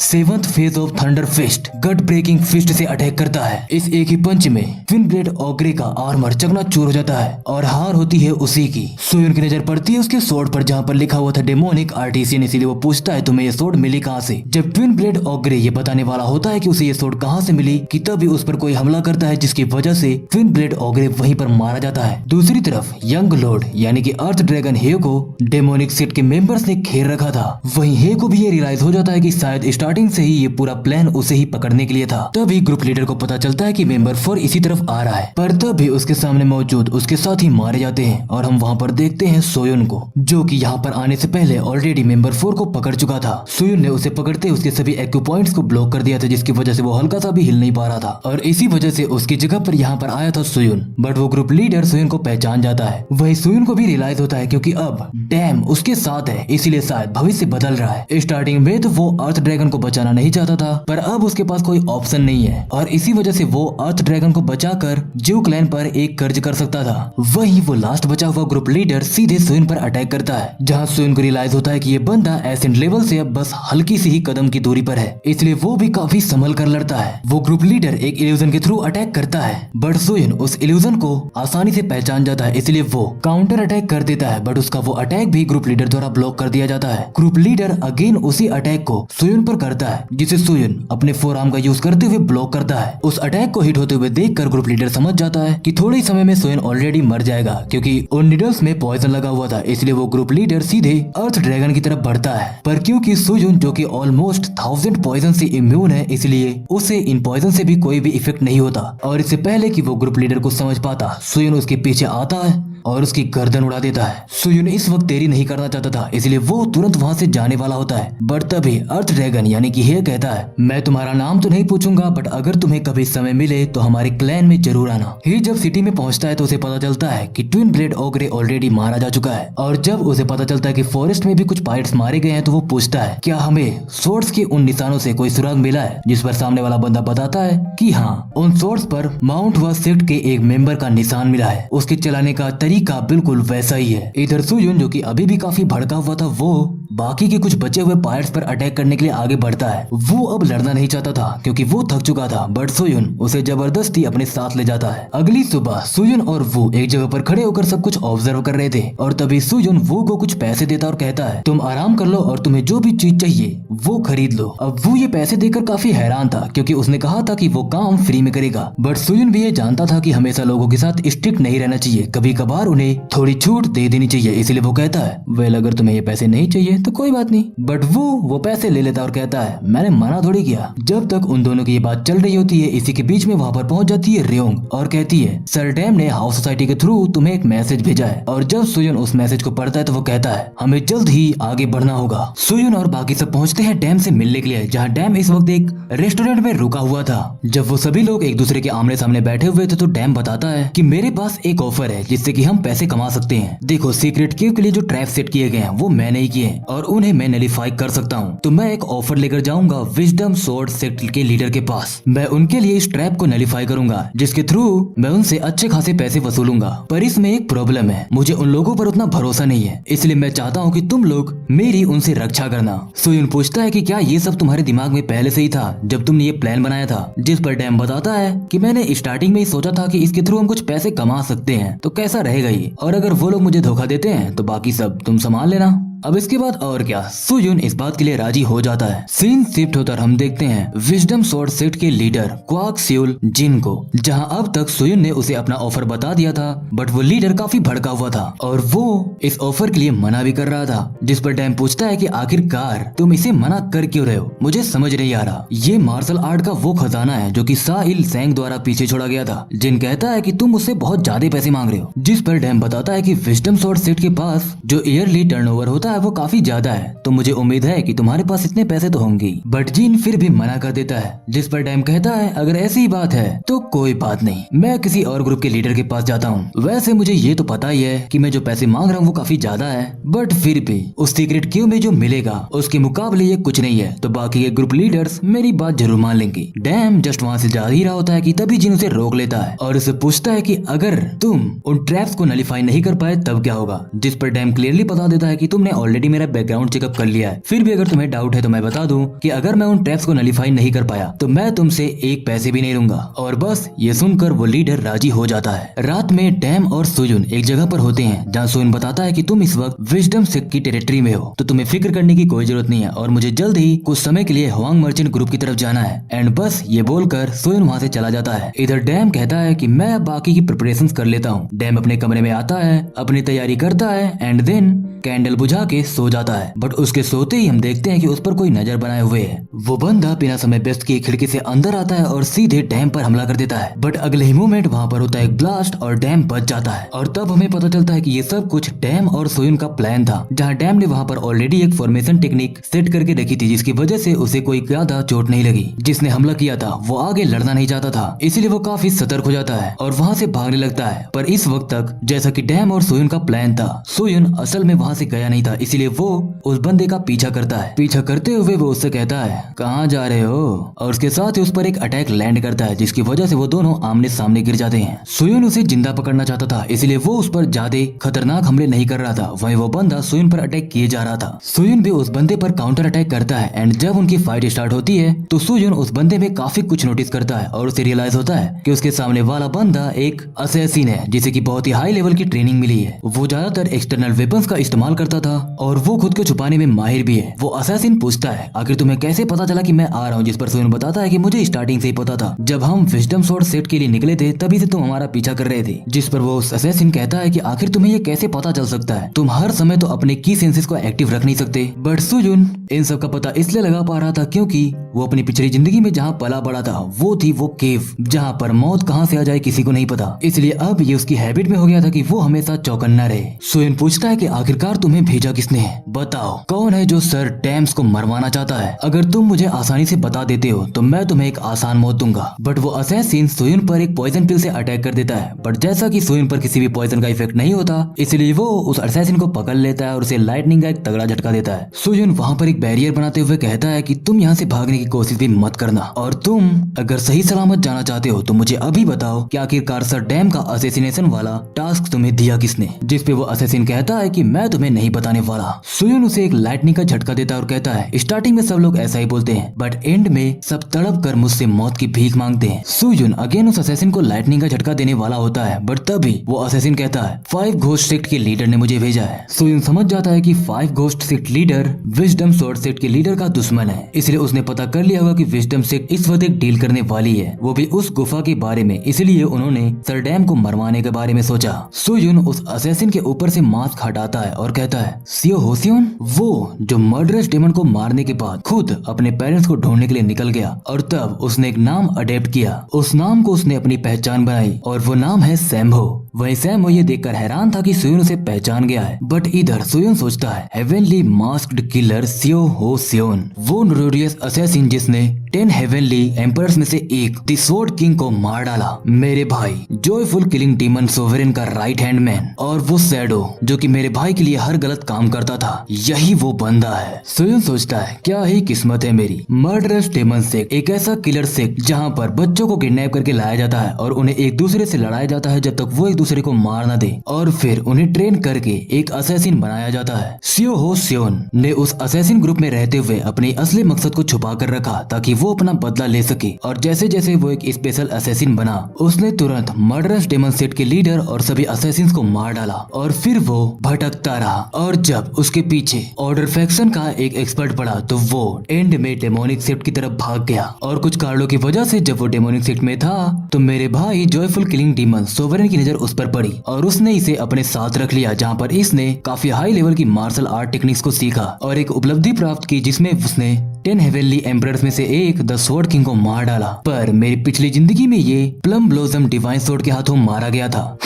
7th phase of thunder fist gut breaking fist से अटैक करता है। इस एक ही पंच में ट्विन ब्लेड ऑग्रे का आर्मर चकनाचूर हो जाता है और हार होती है उसी की। सोयुन की नजर पड़ती है उसके स्वॉर्ड पर, जहाँ पर लिखा हुआ था डेमोनिक आर्टिसियन, इसीलिए वो पूछता है तुम्हें ये स्वॉर्ड मिली कहाँ से। जब ट्विन ब्लेड ऑग्रे ये बताने वाला होता है कि उसे ये स्वॉर्ड कहाँ से मिली, कि तभी उस पर कोई हमला करता है, जिसकी वजह से ट्विन ब्लेड ऑग्रे वहीं पर मारा जाता है। दूसरी तरफ यंग लॉर्ड यानी कि अर्थ ड्रैगन हे को डेमोनिक सेट के मेंबर्स ने घेर रखा था। वहीं हे को भी ये रियलाइज हो जाता है कि शायद स्टार्टिंग से ही ये पूरा प्लान उसे ही पकड़ने के लिए था। तभी ग्रुप लीडर को पता चलता है कि मेंबर 4 इसी तरफ आ रहा है, पर तभी उसके सामने मौजूद उसके साथी मारे जाते हैं और हम वहाँ पर देखते हैं सोयुन को, जो कि यहाँ पर आने से पहले ऑलरेडी मेंबर 4 को पकड़ चुका था। सोयुन ने उसे पकड़ते उसके सभी एक्यू पॉइंट्स को ब्लॉक कर दिया था, जिसकी वजह से वो हल्का सा भी हिल नहीं पा रहा था और इसी वजह से उसकी जगह पर यहाँ पर आया था सोयुन। बट वो ग्रुप लीडर सोयुन को पहचान जाता है। वही सोयुन को भी रियलाइज होता है क्योंकि अब डैम उसके साथ है, इसीलिए शायद भविष्य बदल रहा है। स्टार्टिंग में तो वो अर्थ ड्रैगन को बचाना नहीं चाहता था, पर अब उसके पास कोई ऑप्शन नहीं है और इसी वजह से वो अर्थ ड्रैगन को बचाकर ज्यू क्लैन पर एक कर्ज कर सकता था। वही वो लास्ट बचा हुआ ग्रुप लीडर सीधे सोयुन पर अटैक करता है, जहाँ सोयुन को रियलाइज होता है कि ये बंदा एसेंट लेवल से अब बस हल्की सी ही कदम की दूरी पर है, इसलिए वो भी काफी संभल कर लड़ता है। वो ग्रुप लीडर एक इल्यूजन के थ्रू अटैक करता है, बट सोयुन उस इल्यूजन को आसानी से पहचान जाता है, इसलिए वो काउंटर अटैक कर देता है, बट उसका वो अटैक भी ग्रुप लीडर द्वारा ब्लॉक कर दिया जाता है। ग्रुप लीडर अगेन उसी अटैक को सोयुन पर करता है, जिसे सोयुन अपने फोरआर्म का यूज करते हुए ब्लॉक करता है। उस अटैक को हिट होते हुए देखकर ग्रुप लीडर समझ जाता है कि थोड़े ही समय में सोयुन ऑलरेडी मर जाएगा, क्योंकि उन नीडल्स में पॉइजन लगा हुआ था। इसलिए वो ग्रुप लीडर सीधे अर्थ ड्रैगन की तरफ बढ़ता है, पर क्योंकि सोयुन जो कि ऑलमोस्ट 1000 पॉइजन से इम्यून है, इसलिए उसे इन पॉइजन से भी कोई भी इफेक्ट नहीं होता। और इससे पहले कि वो ग्रुप लीडर को समझ पाता, सोयुन उसके पीछे आता है और उसकी गर्दन उड़ा देता है। सोयुन इस वक्त देरी नहीं करना चाहता था, इसलिए वो तुरंत वहां से जाने वाला होता है, बट तभी अर्थ ड्रैगन यानी कि हे कहता है मैं तुम्हारा नाम तो नहीं पूछूंगा, बट अगर तुम्हें कभी समय मिले तो हमारे क्लैन में जरूर आना। हे जब सिटी में पहुंचता है तो उसे पता चलता है कि ट्विन ब्लेड ऑग्रे ऑलरेडी मारा जा चुका है, और जब उसे पता चलता है कि फॉरेस्ट में भी कुछ पायरेट्स मारे गए हैं तो वो पूछता है क्या हमें स्वॉर्ड्स के उन निशानों से कोई सुराग मिला है, जिस पर सामने वाला बंदा बताता है कि हाँ, उन स्वॉर्ड्स पर माउंट व सेक्ट के एक मेंबर का निशान मिला है। उसके चलाने का तरीका बिल्कुल वैसा ही है। इधर सोयुन जो कि अभी भी काफी भड़का हुआ था, वो बाकी के कुछ बचे हुए पायरेट्स पर अटैक करने के लिए आगे बढ़ता है। वो अब लड़ना नहीं चाहता था क्योंकि वो थक चुका था, बट सोयुन उसे जबरदस्ती अपने साथ ले जाता है। अगली सुबह सोयुन और वो एक जगह पर खड़े होकर सब कुछ ऑब्जर्व कर रहे थे, और तभी सोयुन वो को कुछ पैसे देता और कहता है तुम आराम कर लो और तुम्हें जो भी चीज चाहिए वो खरीद लो। अब वो ये पैसे देकर काफी हैरान था, क्योंकि उसने कहा था कि वो काम फ्री में करेगा, बट सोयुन भी ये जानता था कि हमेशा लोगों के साथ स्ट्रिक्ट नहीं रहना चाहिए, कभी कभार उन्हें थोड़ी छूट दे देनी चाहिए। इसलिए वो कहता है वेल अगर तुम्हें ये पैसे नहीं चाहिए तो कोई बात नहीं, बट वो पैसे ले लेता और कहता है मैंने मना थोड़ी किया। जब तक उन दोनों की ये बात चल रही होती है, इसी के बीच में वहाँ पर पहुंच जाती है रियोंग और कहती है सर डैम ने हाउस सोसाइटी के थ्रू तुम्हें एक मैसेज भेजा है। और जब सोयुन उस मैसेज को पढ़ता है तो वो कहता है हमें जल्द ही आगे बढ़ना होगा। सोयुन और बाकी सब पहुंचते हैं डैम से मिलने के लिए, जहाँ डैम इस वक्त एक रेस्टोरेंट में रुका हुआ था। जब वो सभी लोग एक दूसरे के आमने सामने बैठे हुए थे तो डैम बताता है कि मेरे पास एक ऑफर है जिससे कि हम पैसे कमा सकते हैं। देखो सीक्रेट केव के लिए जो ट्रैप सेट किए गए हैं वो मैंने ही किए और उन्हें मैं नलीफाई कर सकता हूँ, तो मैं एक ऑफर लेकर जाऊंगा विजडम स्वॉर्ड सेक्ट के लीडर के पास। मैं उनके लिए इस ट्रैप को नलीफाई करूंगा, जिसके थ्रू मैं उनसे अच्छे खासे पैसे वसूलूंगा। पर इसमें एक प्रॉब्लम है, मुझे उन लोगों पर उतना भरोसा नहीं है, इसलिए मैं चाहता हूँ कि तुम लोग मेरी उनसे रक्षा करना। सोयुन पूछता है कि क्या ये सब तुम्हारे दिमाग में पहले से ही था जब तुमने ये प्लान बनाया था, जिस पर डैम बताता है कि मैंने स्टार्टिंग में ही सोचा था कि इसके थ्रू हम कुछ पैसे कमा सकते हैं, तो कैसा रहेगा ये, और अगर वो लोग मुझे धोखा देते हैं तो बाकी सब तुम संभाल लेना। अब इसके बाद और क्या, सुयुन इस बात के लिए राजी हो जाता है। सीन शिफ्ट होकर हम देखते हैं विजडम स्वॉर्ड सेट के लीडर क्वाक सियोल जिन को, जहां अब तक सुयुन ने उसे अपना ऑफर बता दिया था, बट वो लीडर काफी भड़का हुआ था और वो इस ऑफर के लिए मना भी कर रहा था। जिस पर डैम पूछता है कि आखिरकार तुम इसे मना कर क्यों रहे हो, मुझे समझ नहीं आ रहा। ये मार्शल आर्ट का वो खजाना है जो कि सा इल सेंग द्वारा पीछे छोड़ा गया था। जिन कहता है कि तुम उससे बहुत ज्यादा पैसे मांग रहे हो, जिस पर डैम बताता है कि विजडम स्वॉर्ड सेट के पास जो ईयरली टर्नओवर होता है वो काफी ज्यादा है, तो मुझे उम्मीद है कि तुम्हारे पास इतने पैसे तो होंगे। बट जिन फिर भी मना कर देता है, जिस पर डैम कहता है अगर ऐसी ही बात है तो कोई बात नहीं, मैं किसी और ग्रुप के लीडर के पास जाता हूँ। वैसे मुझे ये तो पता ही है कि मैं जो पैसे मांग रहा हूँ वो काफी ज्यादा है, बट फिर भी उस सीक्रेट क्यू में जो मिलेगा उसके मुकाबले ये कुछ नहीं है, तो बाकी के ग्रुप लीडर्स मेरी बात जरूर मान लेंगे। डैम जस्ट वहाँ से जा ही रहा होता है कि तभी जिन उसे रोक लेता है और उसे पूछता है कि अगर तुम उन ट्रैप्स को नलिफाई नहीं कर पाए तब क्या होगा, जिस पर डैम क्लियरली बता देता है कि तुमने ऑलरेडी मेरा बैकग्राउंड चेकअप कर लिया है, फिर भी अगर तुम्हें डाउट है तो मैं बता दूं कि अगर मैं उन ट्रैप्स को नलिफाई नहीं कर पाया तो मैं तुमसे एक पैसे भी नहीं लूंगा। और बस ये सुनकर वो लीडर राजी हो जाता है। रात में डैम और सुयुन एक जगह पर होते हैं जहाँ सुयुन बताता है कि तुम इस वक्त विजडम सेट की टेरिटरी में हो, तो तुम्हें फिक्र करने की कोई जरूरत नहीं है और मुझे जल्द ही कुछ समय के लिए हुआंग मर्चेंट ग्रुप की तरफ जाना है। एंड बस ये बोलकर सुयुन वहाँ से चला जाता है। इधर डैम कहता है कि मैं बाकी की प्रिपरेशंस कर लेता हूँ। डैम अपने कमरे में आता है, अपनी तैयारी करता है एंड देन कैंडल बुझा के सो जाता है। बट उसके सोते ही हम देखते हैं कि उस पर कोई नजर बनाए हुए है। वो बंदा बिना समय व्यस्त किए खिड़की से अंदर आता है और सीधे डैम पर हमला कर देता है, बट अगले ही मोमेंट वहाँ पर होता है एक ब्लास्ट और डैम बच जाता है। और तब हमें पता चलता है कि ये सब कुछ डैम और सुयुन का प्लान था, जहाँ डैम ने वहाँ पर ऑलरेडी एक फॉर्मेशन टेक्निक सेट करके रखी थी, जिसकी वजह से उसे कोई ज्यादा चोट नहीं लगी। जिसने हमला किया था वो आगे लड़ना नहीं चाहता था, इसलिए वो काफी सतर्क हो जाता है और वहाँ से भागने लगता है। पर इस वक्त तक जैसा कि डैम और सुयुन का प्लान था, सुयुन असल में वहाँ से गया नहीं था, इसलिए वो उस बंदे का पीछा करता है। पीछा करते हुए वो उससे कहता है कहाँ जा रहे हो, और उसके साथ ही उस पर एक अटैक लैंड करता है, जिसकी वजह से वो दोनों आमने सामने गिर जाते हैं। सुयुन उसे जिंदा पकड़ना चाहता था, इसलिए वो उस पर ज्यादा खतरनाक हमले नहीं कर रहा था, वहीं वो बंदा सुयुन पर अटैक किए जा रहा था। सुयुन भी उस बंदे पर काउंटर अटैक करता है एंड जब उनकी फाइट स्टार्ट होती है तो सुयुन उस बंदे में काफी कुछ नोटिस करता है और उसे रियलाइज होता है कि उसके सामने वाला बंदा एक असैसिन है, जिसे की बहुत ही हाई लेवल की ट्रेनिंग मिली है। वो ज्यादातर एक्सटर्नल वेपन्स का इस्तेमाल करता था और वो खुद को छुपाने में माहिर भी है। वो असैसिन पूछता है आखिर तुम्हें कैसे पता चला कि मैं आ रहा हूँ, जिस पर सुयुन बताता है कि मुझे स्टार्टिंग से ही पता था, जब हम विजडम स्वॉर्ड सेट के लिए निकले थे तभी से तुम हमारा पीछा कर रहे थे। जिस पर वो असैसिन कहता है कि आखिर तुम्हें ये कैसे पता चल सकता है, तुम हर समय तो अपने की सेंसेस को एक्टिव रख नहीं सकते। बट सुयुन इन सब का पता इसलिए लगा पा रहा था क्योंकि वो अपनी पिछली जिंदगी में जहाँ पला बड़ा था वो थी वो केव, जहाँ पर मौत कहाँ से आ जाए किसी को नहीं पता, इसलिए अब ये उसकी हैबिट में हो गया था कि वो हमेशा चौकन्ना रहे। सुयुन पूछता है कि आखिरकार तुम्हें भेजा किसने है, बताओ कौन है जो सर डैम्स को मरवाना चाहता है, अगर तुम मुझे आसानी से बता देते हो तो मैं तुम्हें एक आसान मौत दूंगा। बट वो असैसिन सुयुन पर एक पॉइजन पिल से अटैक कर देता है, बट जैसा कि सुयुन पर किसी भी पॉइजन का इफेक्ट नहीं होता, इसलिए वो उस असैसिन को पकड़ लेता है और उसे लाइटनिंग का एक तगड़ा झटका देता है। सुयुन वहाँ पर एक बैरियर बनाते हुए कहता है कि तुम यहाँ से भागने की कोशिश भी मत करना, और तुम अगर सही सलामत जाना चाहते हो तो मुझे अभी बताओ कि आखिरकार सर डैम का असैसिनेशन वाला टास्क तुम्हें दिया किसने, जिस पे वो असैसिन कहता है कि मैं तुम्हें नहीं बताने वाला। सुयुन उसे एक लाइटनिंग का झटका देता है और कहता है स्टार्टिंग में सब लोग ऐसा ही बोलते हैं, बट एंड में सब तड़प कर मुझसे मौत की भीख मांगते हैं। सुयुन अगेन उस असैसिन को लाइटनिंग का झटका देने वाला होता है, बट तभी वो असैसिन कहता है 5 घोस्ट सेक्ट के लीडर ने मुझे भेजा है। सुयुन समझ जाता है कि 5 ghost sect leader wisdom sword sect के लीडर का दुश्मन है, इसलिए उसने पता कर लिया होगा कि विजडम सेक्ट इस वक्त एक डील करने वाली है, वो भी उस गुफा के बारे में, इसलिए उन्होंने सर डैम को मरवाने के बारे में सोचा। सुयुन उस असैसिन के ऊपर से मास्क हटाता है और कहता है सियो होसियोन, वो जो मर्डरस डेमन को मारने के बाद खुद अपने पेरेंट्स को ढूंढने के लिए निकल गया और तब उसने एक नाम अडेप्ट किया, उस नाम को उसने अपनी पहचान बनाई और वो नाम है सैम्बो। वही सैम्बो ये देखकर हैरान था कि सुयुन उसे पहचान गया है, बट इधर सुयुन सोचता है हेवनली मास्क्ड किलर सियो होसियोन, वो नोटोरियस असैसिन जिसने 10 हेवनली एम्परर्स में से एक द स्वॉर्ड किंग को मार डाला, मेरे भाई जॉयफुल किलिंग डीमन सोवरेन का राइट हैंड मैन, और वो शैडो जो कि मेरे भाई के लिए हर गलत काम करता था, यही वो बंदा है। सुयुन सोचता है क्या ही किस्मत है मेरी, मर्डरस डेमन सेक्ट एक ऐसा किलर सेक्ट जहाँ पर बच्चों को किडनैप करके लाया जाता है और उन्हें एक दूसरे से लड़ाया जाता है जब तक वो एक दूसरे को मार न दे, और फिर उन्हें ट्रेन करके एक असैसिन बनाया जाता है। सियो होसियोन ने उस असैसिन ग्रुप में रहते हुए अपनी असली मकसद को छुपा कर रखा ताकि वो वो अपना बदला ले सके। और जैसे जैसे वो एक स्पेशल असैसिन बना, उसने तुरंत मर्डरस डेमन सेट के लीडर और सभी असैसिन्स को मार डाला और फिर वो भटकता रहा। और जब उसके पीछे ऑर्डर फैक्शन का एक एक्सपर्ट पड़ा तो वो एंड में डेमोनिक सेट की तरफ भाग गया। और कुछ कारणों की वजह से जब वो डेमोनिक सेट में था तो मेरे भाई जॉयफुल किलिंग डीमन सोवरेन की नजर उस पर पड़ी और उसने इसे अपने साथ रख लिया, जहाँ पर इसने काफी हाई लेवल की मार्शल आर्ट टेक्निक्स को सीखा और एक उपलब्धि प्राप्त की जिसमें उसने 10 हेवनली एम्परर्स में से एक द स्वॉर्ड किंग को मार डाला। पर मेरी पिछली जिंदगी में ये प्लम ब्लॉसम डिवाइन स्वॉर्ड के हाथों मारा गया था।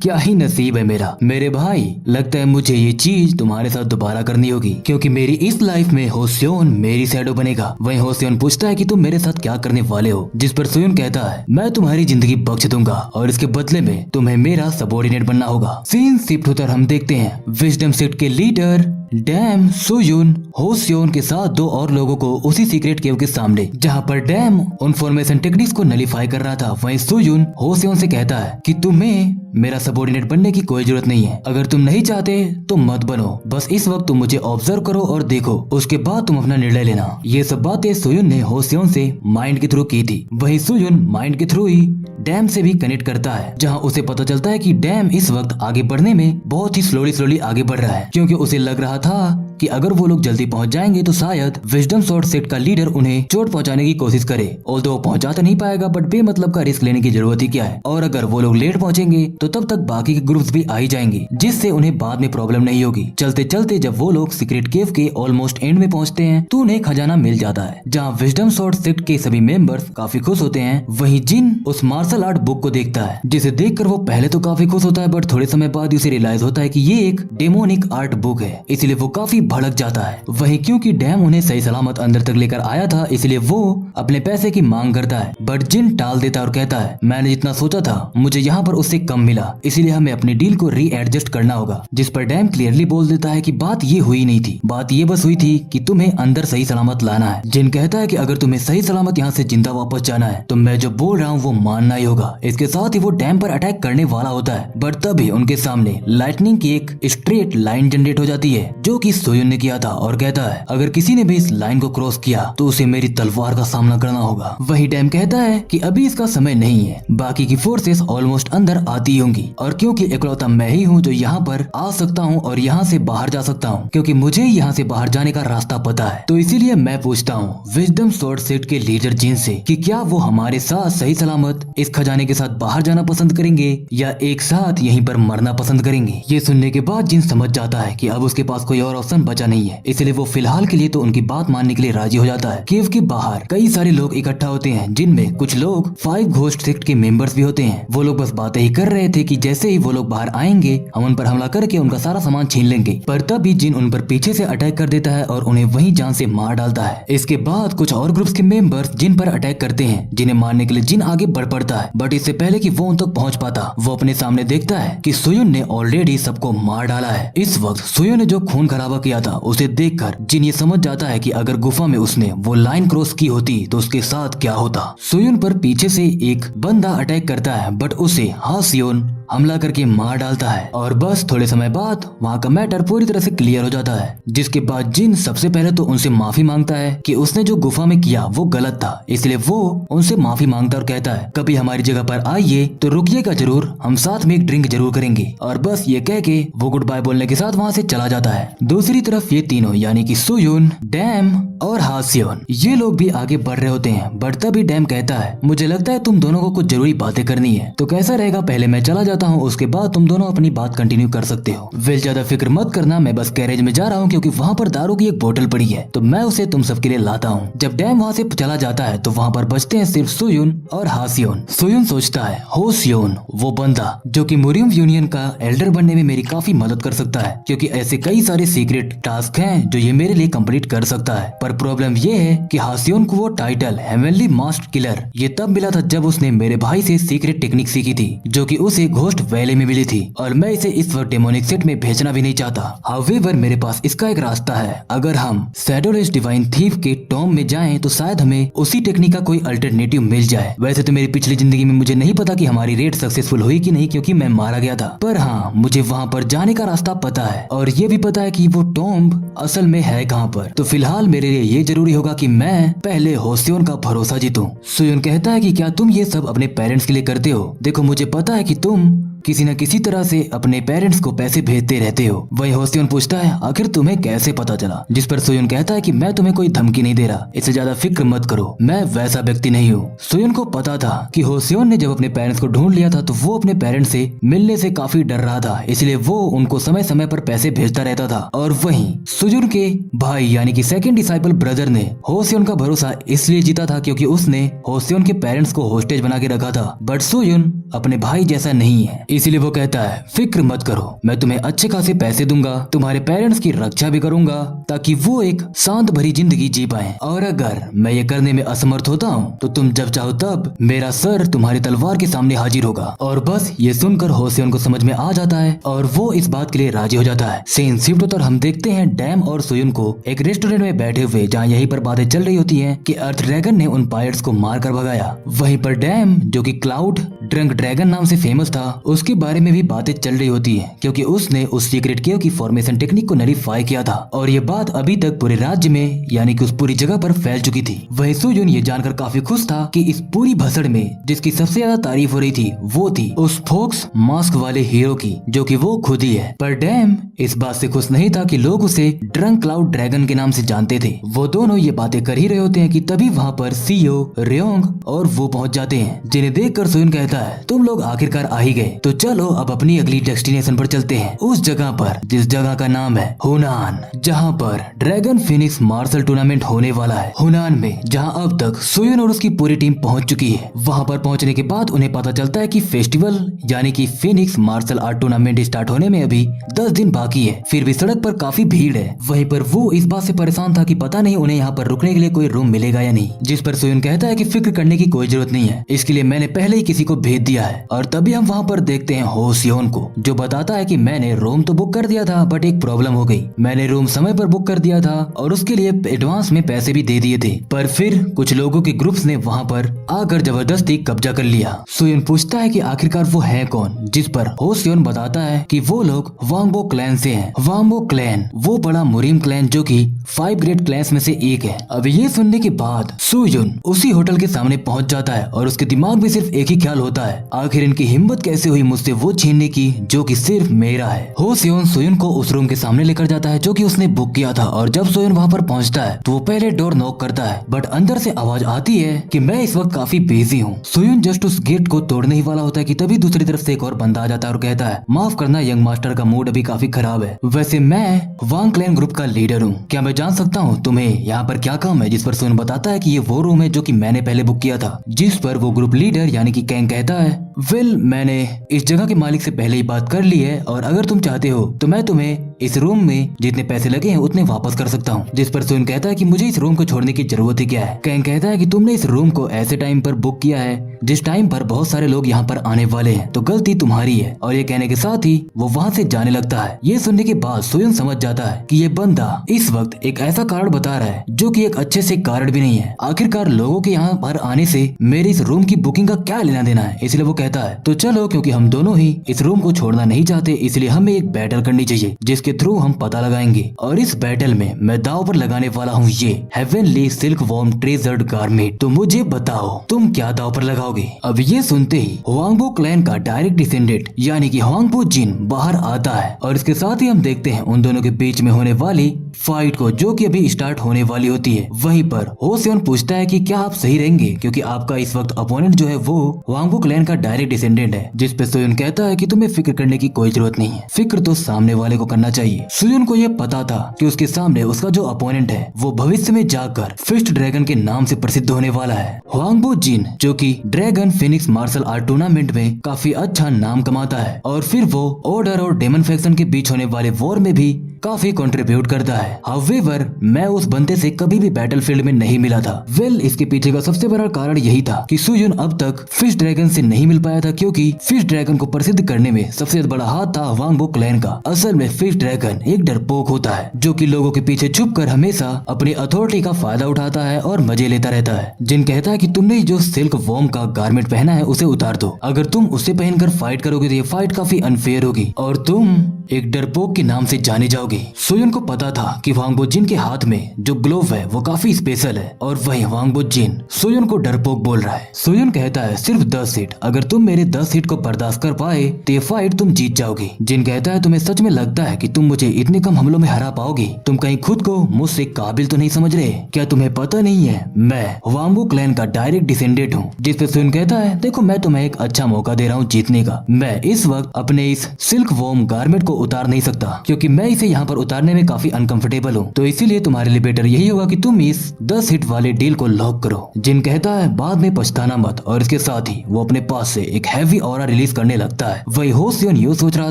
क्या ही नसीब है मेरा। मेरे भाई लगता है मुझे ये चीज तुम्हारे साथ दोबारा करनी होगी, क्योंकि मेरी इस लाइफ में होस्योन मेरी शैडो बनेगा। वहीं होस्योन पूछता है कि तुम मेरे साथ क्या करने वाले हो, जिस पर सोयोन कहता है मैं तुम्हारी जिंदगी बख्श दूंगा और इसके बदले में तुम्हें मेरा सबॉर्डिनेट बनना होगा। सीन शिफ्ट होकर हम देखते हैं विजडम सेट के लीडर डैम, सोयुन, होस्योन के साथ दो और लोगों को उसी सीक्रेट केव के सामने, जहां पर डैम उन फॉर्मेशन टेक्निक्स को नलीफाई कर रहा था। वहीं सोयुन होस्योन से कहता है कि तुम्हें मेरा सबॉर्डिनेट बनने की कोई जरूरत नहीं है। अगर तुम नहीं चाहते तो मत बनो, बस इस वक्त तुम मुझे ऑब्जर्व करो और देखो, उसके बाद तुम अपना निर्णय लेना। ये सब बातें सोयुन ने होस्योन से माइंड के थ्रू की थी। वही सोयुन माइंड के थ्रू ही डैम से भी कनेक्ट करता है, जहां उसे पता चलता है कि डैम इस वक्त आगे बढ़ने में बहुत ही स्लोली आगे बढ़ रहा है, क्योंकि उसे लग रहा था कि अगर वो लोग जल्दी पहुंच जाएंगे तो शायद विजडम स्वॉर्ड सेट का लीडर उन्हें चोट पहुंचाने की कोशिश करे। ऑल्दो वो पहुंचा तो नहीं पाएगा, बट बेमतलब का रिस्क लेने की जरूरत ही क्या है। और अगर वो लोग लेट पहुंचेंगे तो तब तक बाकी के ग्रुप्स भी आ ही जाएंगे, जिससे उन्हें बाद में प्रॉब्लम नहीं होगी। चलते चलते जब वो लोग सीक्रेट केव के ऑलमोस्ट एंड में पहुंचते हैं तो उन्हें खजाना मिल जाता है, जहाँ विजडम स्वॉर्ड सेट के सभी मेंबर्स काफी खुश होते हैं। वहीं जिन उस मार्शल आर्ट बुक को देखता है, जिसे देखकर वो पहले तो काफी खुश होता है, बट थोड़े समय बाद उसे रियलाइज होता है कि ये एक डेमोनिक आर्ट बुक है, इसलिए वो काफी भड़क जाता है। वहीं क्योंकि डैम उन्हें सही सलामत अंदर तक लेकर आया था, इसलिए वो अपने पैसे की मांग करता है, बट जिन टाल देता है और कहता है मैंने जितना सोचा था मुझे यहाँ पर उससे कम मिला, इसलिए हमें अपनी डील को रीएडजस्ट करना होगा। जिस पर डैम क्लियरली बोल देता है कि बात ये हुई नहीं थी, बात ये बस हुई थी कि तुम्हें अंदर सही सलामत लाना है। जिन कहता है कि अगर तुम्हें सही सलामत यहाँ से जिंदा वापस जाना है तो मैं जो बोल रहा हूँ वो मानना ही होगा। इसके साथ ही वो डैम पर अटैक करने वाला होता है, बट तभी उनके सामने लाइटनिंग की एक स्ट्रेट लाइन जनरेट हो जाती है, जो कि सोयुन ने किया था, और कहता है अगर किसी ने भी इस लाइन को क्रॉस किया तो उसे मेरी तलवार का सामना करना होगा। वही डैम कहता है कि अभी इसका समय नहीं है, बाकी की फोर्सेस ऑलमोस्ट अंदर आती होंगी, और क्योंकि इकलौता मैं ही हूँ जो यहाँ पर आ सकता हूँ और यहाँ से बाहर जा सकता हूँ, क्योंकि मुझे यहाँ से बाहर जाने का रास्ता पता है, तो इसीलिए मैं पूछता हूँ विजडम स्वॉर्ड सेट के लीडर जिन से कि क्या वो हमारे साथ सही सलामत इस खजाने के साथ बाहर जाना पसंद करेंगे या एक साथ यहीं पर मरना पसंद करेंगे। ये सुनने के बाद जिन समझ जाता है कि अब उसके पास कोई और ऑप्शन बचा नहीं है, इसलिए वो फिलहाल के लिए तो उनकी बात मानने के लिए राजी हो जाता है। केव के बाहर कई सारे लोग इकट्ठा होते हैं, जिनमें कुछ लोग 5 घोस्ट सेक्ट के मेंबर्स भी होते हैं। वो लोग बस बातें ही कर रहे थे कि जैसे ही वो लोग बाहर आएंगे हम उन पर हमला करके उनका सारा सामान छीन लेंगे, पर तभी जिन उन पर पीछे से अटैक कर देता है और उन्हें वहीं जान से मार डालता है। इसके बाद कुछ और ग्रुप्स के मेंबर्स जिन पर अटैक करते हैं, जिन्हें मारने के लिए जिन आगे बढ़ पड़ता है, बट इससे पहले कि वो उन तक पहुंच पाता वो अपने सामने देखता है कि सोयुन ने ऑलरेडी सबको मार डाला है। इस वक्त सोयुन ने जो खून खराबा किया था उसे देखकर जिन ये समझ जाता है कि अगर गुफा में उसने वो लाइन क्रॉस की होती तो उसके साथ क्या होता। सोयुन पर पीछे से एक बंदा अटैक करता है, बट उसे हासियोन हमला करके मार डालता है, और बस थोड़े समय बाद वहाँ का मैटर पूरी तरह से क्लियर हो जाता है। जिसके बाद जिन सबसे पहले तो उनसे माफी मांगता है कि उसने जो गुफा में किया वो गलत था, इसलिए वो उनसे माफी मांगता और कहता है कभी हमारी जगह पर आइए तो रुकिएगा जरूर, हम साथ में एक ड्रिंक जरूर करेंगे। और बस ये कह के वो गुड बाय बोलने के साथ वहाँ से चला जाता है। दूसरी तरफ ये तीनों यानी कि सोयुन, डैम और हासियोन ये लोग भी आगे बढ़ रहे होते हैं, बट तभी डैम कहता है मुझे लगता है तुम दोनों को कुछ जरूरी बातें करनी है, तो कैसा रहेगा पहले मैं चला जाता हूँ, उसके बाद तुम दोनों अपनी बात कंटिन्यू कर सकते हो। वेल ज्यादा फिक्र मत करना, मैं बस गैरेज में जा रहा हूँ क्योंकि वहाँ पर दारू की एक बोतल पड़ी है, तो मैं उसे तुम सबके लिए लाता हूँ। जब डैम वहाँ से चला जाता है तो वहाँ पर बचते हैं सिर्फ सोयुन और हासियोन। सोयुन सोचता है होसियोन वो बंदा जो कि मुरियम यूनियन का एल्डर बनने में मेरी काफी मदद कर सकता है, क्योंकि ऐसे कई सारे सीक्रेट टास्क हैं जो ये मेरे लिए कंप्लीट कर सकता है। पर प्रॉब्लम ये है कि हासियोन को वो टाइटल हेवनली मास्टर किलर ये तब मिला था जब उसने मेरे भाई से सीक्रेट टेक्निक सीखी थी, जो कि उसे घोस्ट घोस्ट वैली में मिली थी और मैं इसे इस वक्त डेमोनिक सेट में भेजना भी नहीं चाहता। हाउएवर मेरे पास इसका एक रास्ता है। अगर हम शैडोलेस डिवाइन थीफ के टॉम में जाएं तो शायद हमें उसी टेक्निक का कोई अल्टरनेटिव मिल जाए। वैसे तो मेरी पिछली जिंदगी में मुझे नहीं पता कि हमारी रेड सक्सेसफुल हुई कि नहीं, क्योंकि मैं मारा गया था। पर हाँ, मुझे वहाँ पर जाने का रास्ता पता है और ये भी पता है कि वो टॉम्ब असल में है कहाँ पर। तो फिलहाल मेरे लिए ये जरूरी होगा कि मैं पहले होसियोन का भरोसा जीतूं। सुयुन कहता है कि क्या तुम ये सब अपने पेरेंट्स के लिए करते हो? देखो, मुझे पता है कि तुम किसी न किसी तरह से अपने पेरेंट्स को पैसे भेजते रहते हो। वही होसियोन पूछता है, आखिर तुम्हें कैसे पता चला? जिस पर सुयुन कहता है कि मैं तुम्हें कोई धमकी नहीं दे रहा, इससे ज्यादा फिक्र मत करो, मैं वैसा व्यक्ति नहीं हूँ। सुयुन को पता था कि होसियोन ने जब अपने पेरेंट्स को ढूंढ लिया था तो वो अपने पेरेंट्स से मिलने से काफी डर रहा था, इसलिए वो उनको समय समय पर पैसे भेजता रहता था। और वहीं सुयुन के भाई यानी कि सेकंड डिसाइपल ब्रदर ने होसियोन का भरोसा इसलिए जीता था क्योंकि उसने होसियोन के पेरेंट्स को होस्टेज बना के रखा था। बट सुयुन अपने भाई जैसा नहीं है, इसीलिए वो कहता है, फिक्र मत करो, मैं तुम्हें अच्छे खासे पैसे दूंगा, तुम्हारे पेरेंट्स की रक्षा भी करूंगा ताकि वो एक शांत भरी जिंदगी जी पाए। और अगर मैं ये करने में असमर्थ होता हूँ तो तुम जब चाहो तब मेरा सर तुम्हारी तलवार के सामने हाजिर होगा। और बस ये सुनकर होसियोन को समझ में आ जाता है और वो इस बात के लिए राजी हो जाता है। सीन शिफ्ट होता और हम देखते हैं डैम और सुयुन को एक रेस्टोरेंट में बैठे हुए, जहाँ यहीं पर बातें चल रही होती है कि अर्थ ड्रैगन ने उन पायरेट्स को मार कर भगाया। वहीं पर डैम, जो कि क्लाउड ड्रंक ड्रैगन नाम से फेमस था, उसके बारे में भी बातें चल रही होती है क्योंकि उसने उस सीक्रेट केव की फॉर्मेशन टेक्निक को नलीफाई किया था और ये बात अभी तक पूरे राज्य में यानी कि उस पूरी जगह पर फैल चुकी थी। वही सुयुन ये जानकर काफी खुश था कि इस पूरी भसड़ में जिसकी सबसे ज्यादा तारीफ हो रही थी वो थी उस फोक्स मास्क वाले हीरो की, जो कि वो खुद ही है। पर डैम इस बात से खुश नहीं था कि लोग उसे ड्रंक क्लाउड ड्रैगन के नाम से जानते थे। वो दोनों ये बातें कर ही रहे होते हैं कि तभी वहाँ पर सीओ, रेयोंग और वो पहुंच जाते हैं, जिन्हें देखकर सुयुन कहता है, तुम लोग आखिरकार आ ही गए, तो चलो अब अपनी अगली डेस्टिनेशन पर चलते हैं, उस जगह पर जिस जगह का नाम है हुनान, जहाँ पर ड्रैगन फिनिक्स मार्शल टूर्नामेंट होने वाला है। हुनान में जहाँ अब तक सुयुन और उसकी पूरी टीम पहुंच चुकी है। वहाँ पर पहुंचने के बाद उन्हें पता चलता है कि फेस्टिवल यानी कि Phoenix Martial Art Tournament start होने में अभी 10 दिन बाकी है, फिर भी सड़क पर काफी भीड़ है। वहीं पर वो इस बात से परेशान था कि पता नहीं उन्हें यहाँ पर रुकने के लिए कोई रूम मिलेगा या नहीं, जिस पर सुयुन कहता है कि फिक्र करने की कोई जरूरत नहीं है, इसके लिए मैंने पहले ही किसी को भेज दिया है। और तभी हम वहाँ पर देखते हैं होसियोन को, जो बताता है कि मैंने रूम तो बुक कर दिया था बट एक प्रॉब्लम हो गई, मैंने रूम समय पर बुक कर दिया था और उसके लिए एडवांस में पैसे भी दे दिए थे, पर फिर कुछ लोगों के ग्रुप्स ने वहाँ पर आकर जबरदस्ती कब्जा कर लिया। सुयुन पूछता है कि आखिरकार वो है कौन, जिस पर होसियोन बताता है कि वो लोग वांगबो क्लैन से हैं। वांगबो क्लैन वो बड़ा मुरीम क्लैन जो कि 5 ग्रेट क्लैंस में से एक है। अब ये सुनने के बाद सुयुन उसी होटल के सामने पहुंच जाता है और उसके दिमाग में सिर्फ एक ही ख्याल होता है, आखिर इनकी हिम्मत कैसे हुई मुझसे वो छीनने की जो कि सिर्फ मेरा है। होसियोन सुयुन को उस रूम के सामने लेकर जाता है जो कि उसने बुक किया था और जब सुयुन वहाँ पर पहुँचता है तो वो पहले डोर नॉक करता है, बट अंदर से आवाज आती है कि मैं इस वक्त काफी बिजी हूँ। सुयुन जस्ट उस गेट को तोड़ने ही वाला होता है कि तभी दूसरी तरफ से एक और बंदा आ जाता है और कहता है, माफ करना यंग मास्टर का मूड अभी काफी खराब है, वैसे मैं वांग क्लैन ग्रुप का लीडर हूँ, क्या मैं जान सकता हूँ तुम्हें यहाँ पर क्या काम है? जिस पर सुयुन बताता है कि ये वो रूम है जो कि मैंने पहले बुक किया था, जिस पर वो ग्रुप लीडर यानी कि कैंग कहता है, वेल मैंने इस जगह के मालिक से पहले ही बात कर ली है और अगर तुम चाहते हो तो मैं तुम्हें इस रूम में जितने पैसे लगे हैं उतने वापस कर सकता हूँ। जिस पर सुयुन कहता है कि मुझे इस रूम को छोड़ने की जरूरत ही क्या है। कैंग कहता है कि तुमने इस रूम को ऐसे टाइम पर बुक किया है जिस टाइम पर बहुत सारे लोग यहाँ पर आने वाले हैं, तो गलती तुम्हारी है। और ये कहने के साथ ही वो वहाँ से जाने लगता है। ये सुनने के बाद सुयुन समझ जाता है कि ये बंदा इस वक्त एक ऐसा कारण बता रहा है जो कि एक अच्छे से कारण भी नहीं है। आखिरकार लोगों के यहाँ पर आने से मेरे इस रूम की बुकिंग का क्या लेना देना है? इसलिए वो कहता है तो चलो, क्योंकि हम दोनों ही इस रूम को छोड़ना नहीं चाहते, इसलिए हमें एक बैटल करनी चाहिए जिसके थ्रू हम पता लगाएंगे। और इस बैटल में मैं दाव पर लगाने वाला हूँ ये heavenly silk worm treasured garment. तो मुझे बताओ तुम क्या दाव पर लगाओगे? अब ये सुनते ही हुआंगबो क्लैन का डायरेक्ट डिसेंडेंट यानी कि हुआंगबो जिन बाहर आता है और इसके साथ ही हम देखते हैं उन दोनों के बीच में होने वाली फाइट को, जो कि अभी स्टार्ट होने वाली होती है। वहीं पर होसियोन पूछता है कि क्या आप सही रहेंगे क्योंकि आपका इस वक्त अपोनेंट जो है वो हुआंगबो क्लैन का डायरेक्ट डिसेंडेंट है। जिस पे सुयुन कहता है कि तुम्हें फिक्र करने की कोई जरूरत नहीं है, फिक्र तो सामने वाले को करना चाहिए। सुयुन को यह पता था कि उसके सामने उसका जो अपोनेंट है वो भविष्य में जाकर फिस्ट ड्रैगन के नाम से प्रसिद्ध होने वाला है। हुआंगबो जिन जो कि Dragon Phoenix Martial Art Tournament में काफी अच्छा नाम कमाता है और फिर वो ऑर्डर और डेमन फैक्शन के बीच होने वाले वॉर में भी काफी कंट्रीब्यूट करता है। हाउएवर मैं उस बंदे से कभी भी बैटलफील्ड में नहीं मिला था। वेल इसके पीछे का सबसे बड़ा कारण यही था कि सुयुन अब तक फिश ड्रैगन से नहीं मिल पाया था क्योंकि फिश ड्रैगन को प्रसिद्ध करने में सबसे बड़ा हाथ था वांगबो क्लैन का। असल में फिश ड्रैगन एक डरपोक होता है जो कि लोगों के पीछे छुपकर हमेशा अपनी अथॉरिटी का फायदा उठाता है और मजे लेता रहता है। जिन कहता है कि तुमने जो सिल्क वॉर्म का गारमेंट पहना है उसे उतार दो। अगर तुम उसे पहनकर फाइट करोगे तो ये फाइट काफी अनफेयर होगी और तुम एक डरपोक के नाम से जाने जाओगे। सोयुन को पता था कि वांगबो जिन के हाथ में जो ग्लोव है वो काफी स्पेशल है और वही वांगबो जिन सोयुन को डरपोक बोल रहा है। सोयुन कहता है सिर्फ 10 हिट, अगर तुम मेरे 10 हिट को बर्दाश्त कर पाए तो ये फाइट तुम जीत जाओगे। जिन कहता है तुम्हें सच में लगता है कि तुम मुझे इतने कम हमलों में हरा पाओगे? तुम कहीं खुद को मुझसे काबिल तो नहीं समझ रहे? क्या तुम्हें पता नहीं है मैं वांगबो क्लैन का डायरेक्ट डिसेंडेंट हूँ? जिस पे सोयुन कहता है देखो मैं तुम्हें एक अच्छा मौका दे रहा हूँ जीतने का। मैं इस वक्त अपने इस सिल्क वॉर्म गारमेंट को उतार नहीं सकता क्योंकि मैं इसे यहाँ पर उतारने में काफी अनकंफर्टेबल हूँ, तो इसीलिए तुम्हारे लिए बेटर यही होगा कि तुम इस 10 हिट वाले डील को लॉक करो। जिन कहता है बाद में पछताना मत और इसके साथ ही वो अपने पास से एक हैवी ऑरा रिलीज करने लगता है। वही हो सोयुन यूं सोच रहा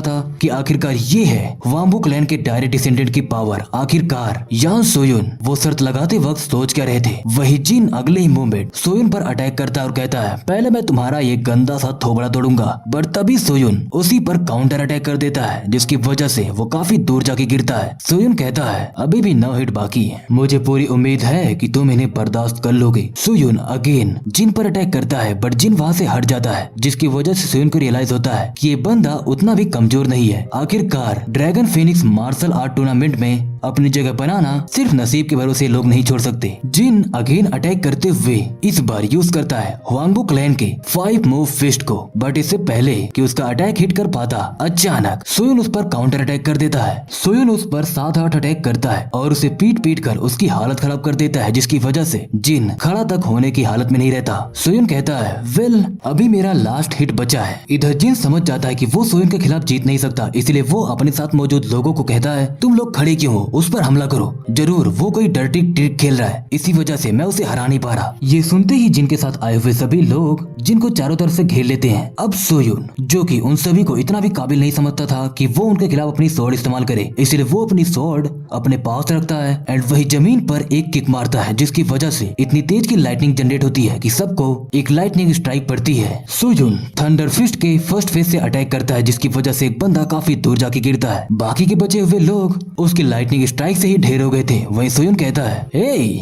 था कि आखिरकार ये है वांगबो क्लैन के डायरेक्ट डिसेंडेंट की पावर। आखिरकार यान सोयुन वो शर्त लगाते वक्त सोच क्या रहे थे। वही जिन अगले ही मोमेंट सोयुन पर अटैक करता है और कहता है पहले मैं तुम्हारा ये गंदा सा थोबड़ा तोड़ूंगा, बट तभी सोयुन उसी पर काउंटर अटैक कर देता है जिसकी वजह से वो काफी दूर जाके गिरता है। सोयुन कहता है अभी भी 9 हिट बाकी है, मुझे पूरी उम्मीद है कि तुम इन्हें बर्दाश्त कर लोगे। सोयुन अगेन जिन पर अटैक करता है बट जिन वहाँ से हट जाता है जिसकी वजह से सोयुन को रियलाइज होता है कि ये बंदा उतना भी कमजोर नहीं है। आखिरकार Dragon Phoenix Martial Art Tournament में अपनी जगह बनाना सिर्फ नसीब के भरोसे लोग नहीं छोड़ सकते। जिन अगेन अटैक करते हुए इस बार यूज करता है वांगबो क्लैन के 5 मूव फिस्ट को, बट इससे पहले कि उसका अटैक हिट कर पाता अचानक सोयुन उस पर काउंटर अटैक कर देता है। सोयुन उस पर 7-8 अटैक करता है और उसे पीट कर उसकी हालत खराब कर देता है जिसकी वजह से जिन खड़ा तक होने की हालत में नहीं रहता। सोयुन कहता है वेल अभी मेरा लास्ट हिट बचा है। इधर जिन समझ जाता है कि वो सोयुन के खिलाफ जीत नहीं सकता, इसलिए वो अपने साथ मौजूद लोगों को कहता है तुम लोग खड़े क्यों हो, उस पर हमला करो, जरूर वो कोई डर्टी ट्रिक खेल रहा है, इसी वजह से मैं उसे हरा नहीं पा रहा। ये सुनते ही जिन के साथ आए हुए सभी लोग जिनको चारों तरफ से घेर लेते हैं। अब सोयुन जो कि उन सभी को इतना भी काबिल नहीं समझता था कि वो उनके खिलाफ अपनी स्वॉर्ड इस्तेमाल करे, इसलिए वो अपनी स्वॉर्ड अपने पास रखता है एंड वही जमीन पर एक किक मारता है जिसकी वजह से इतनी तेज की लाइटनिंग जनरेट होती है कि सबको एक लाइटनिंग स्ट्राइक पड़ती है। सोयुन थंडर फिस्ट के फर्स्ट फेज से अटैक करता है जिसकी वजह से एक बंदा काफी दूर जाके गिरता है। बाकी के बचे हुए लोग उसकी लाइटनिंग स्ट्राइक से ही ढेर हो गए थे। वहीं सोयुन कहता है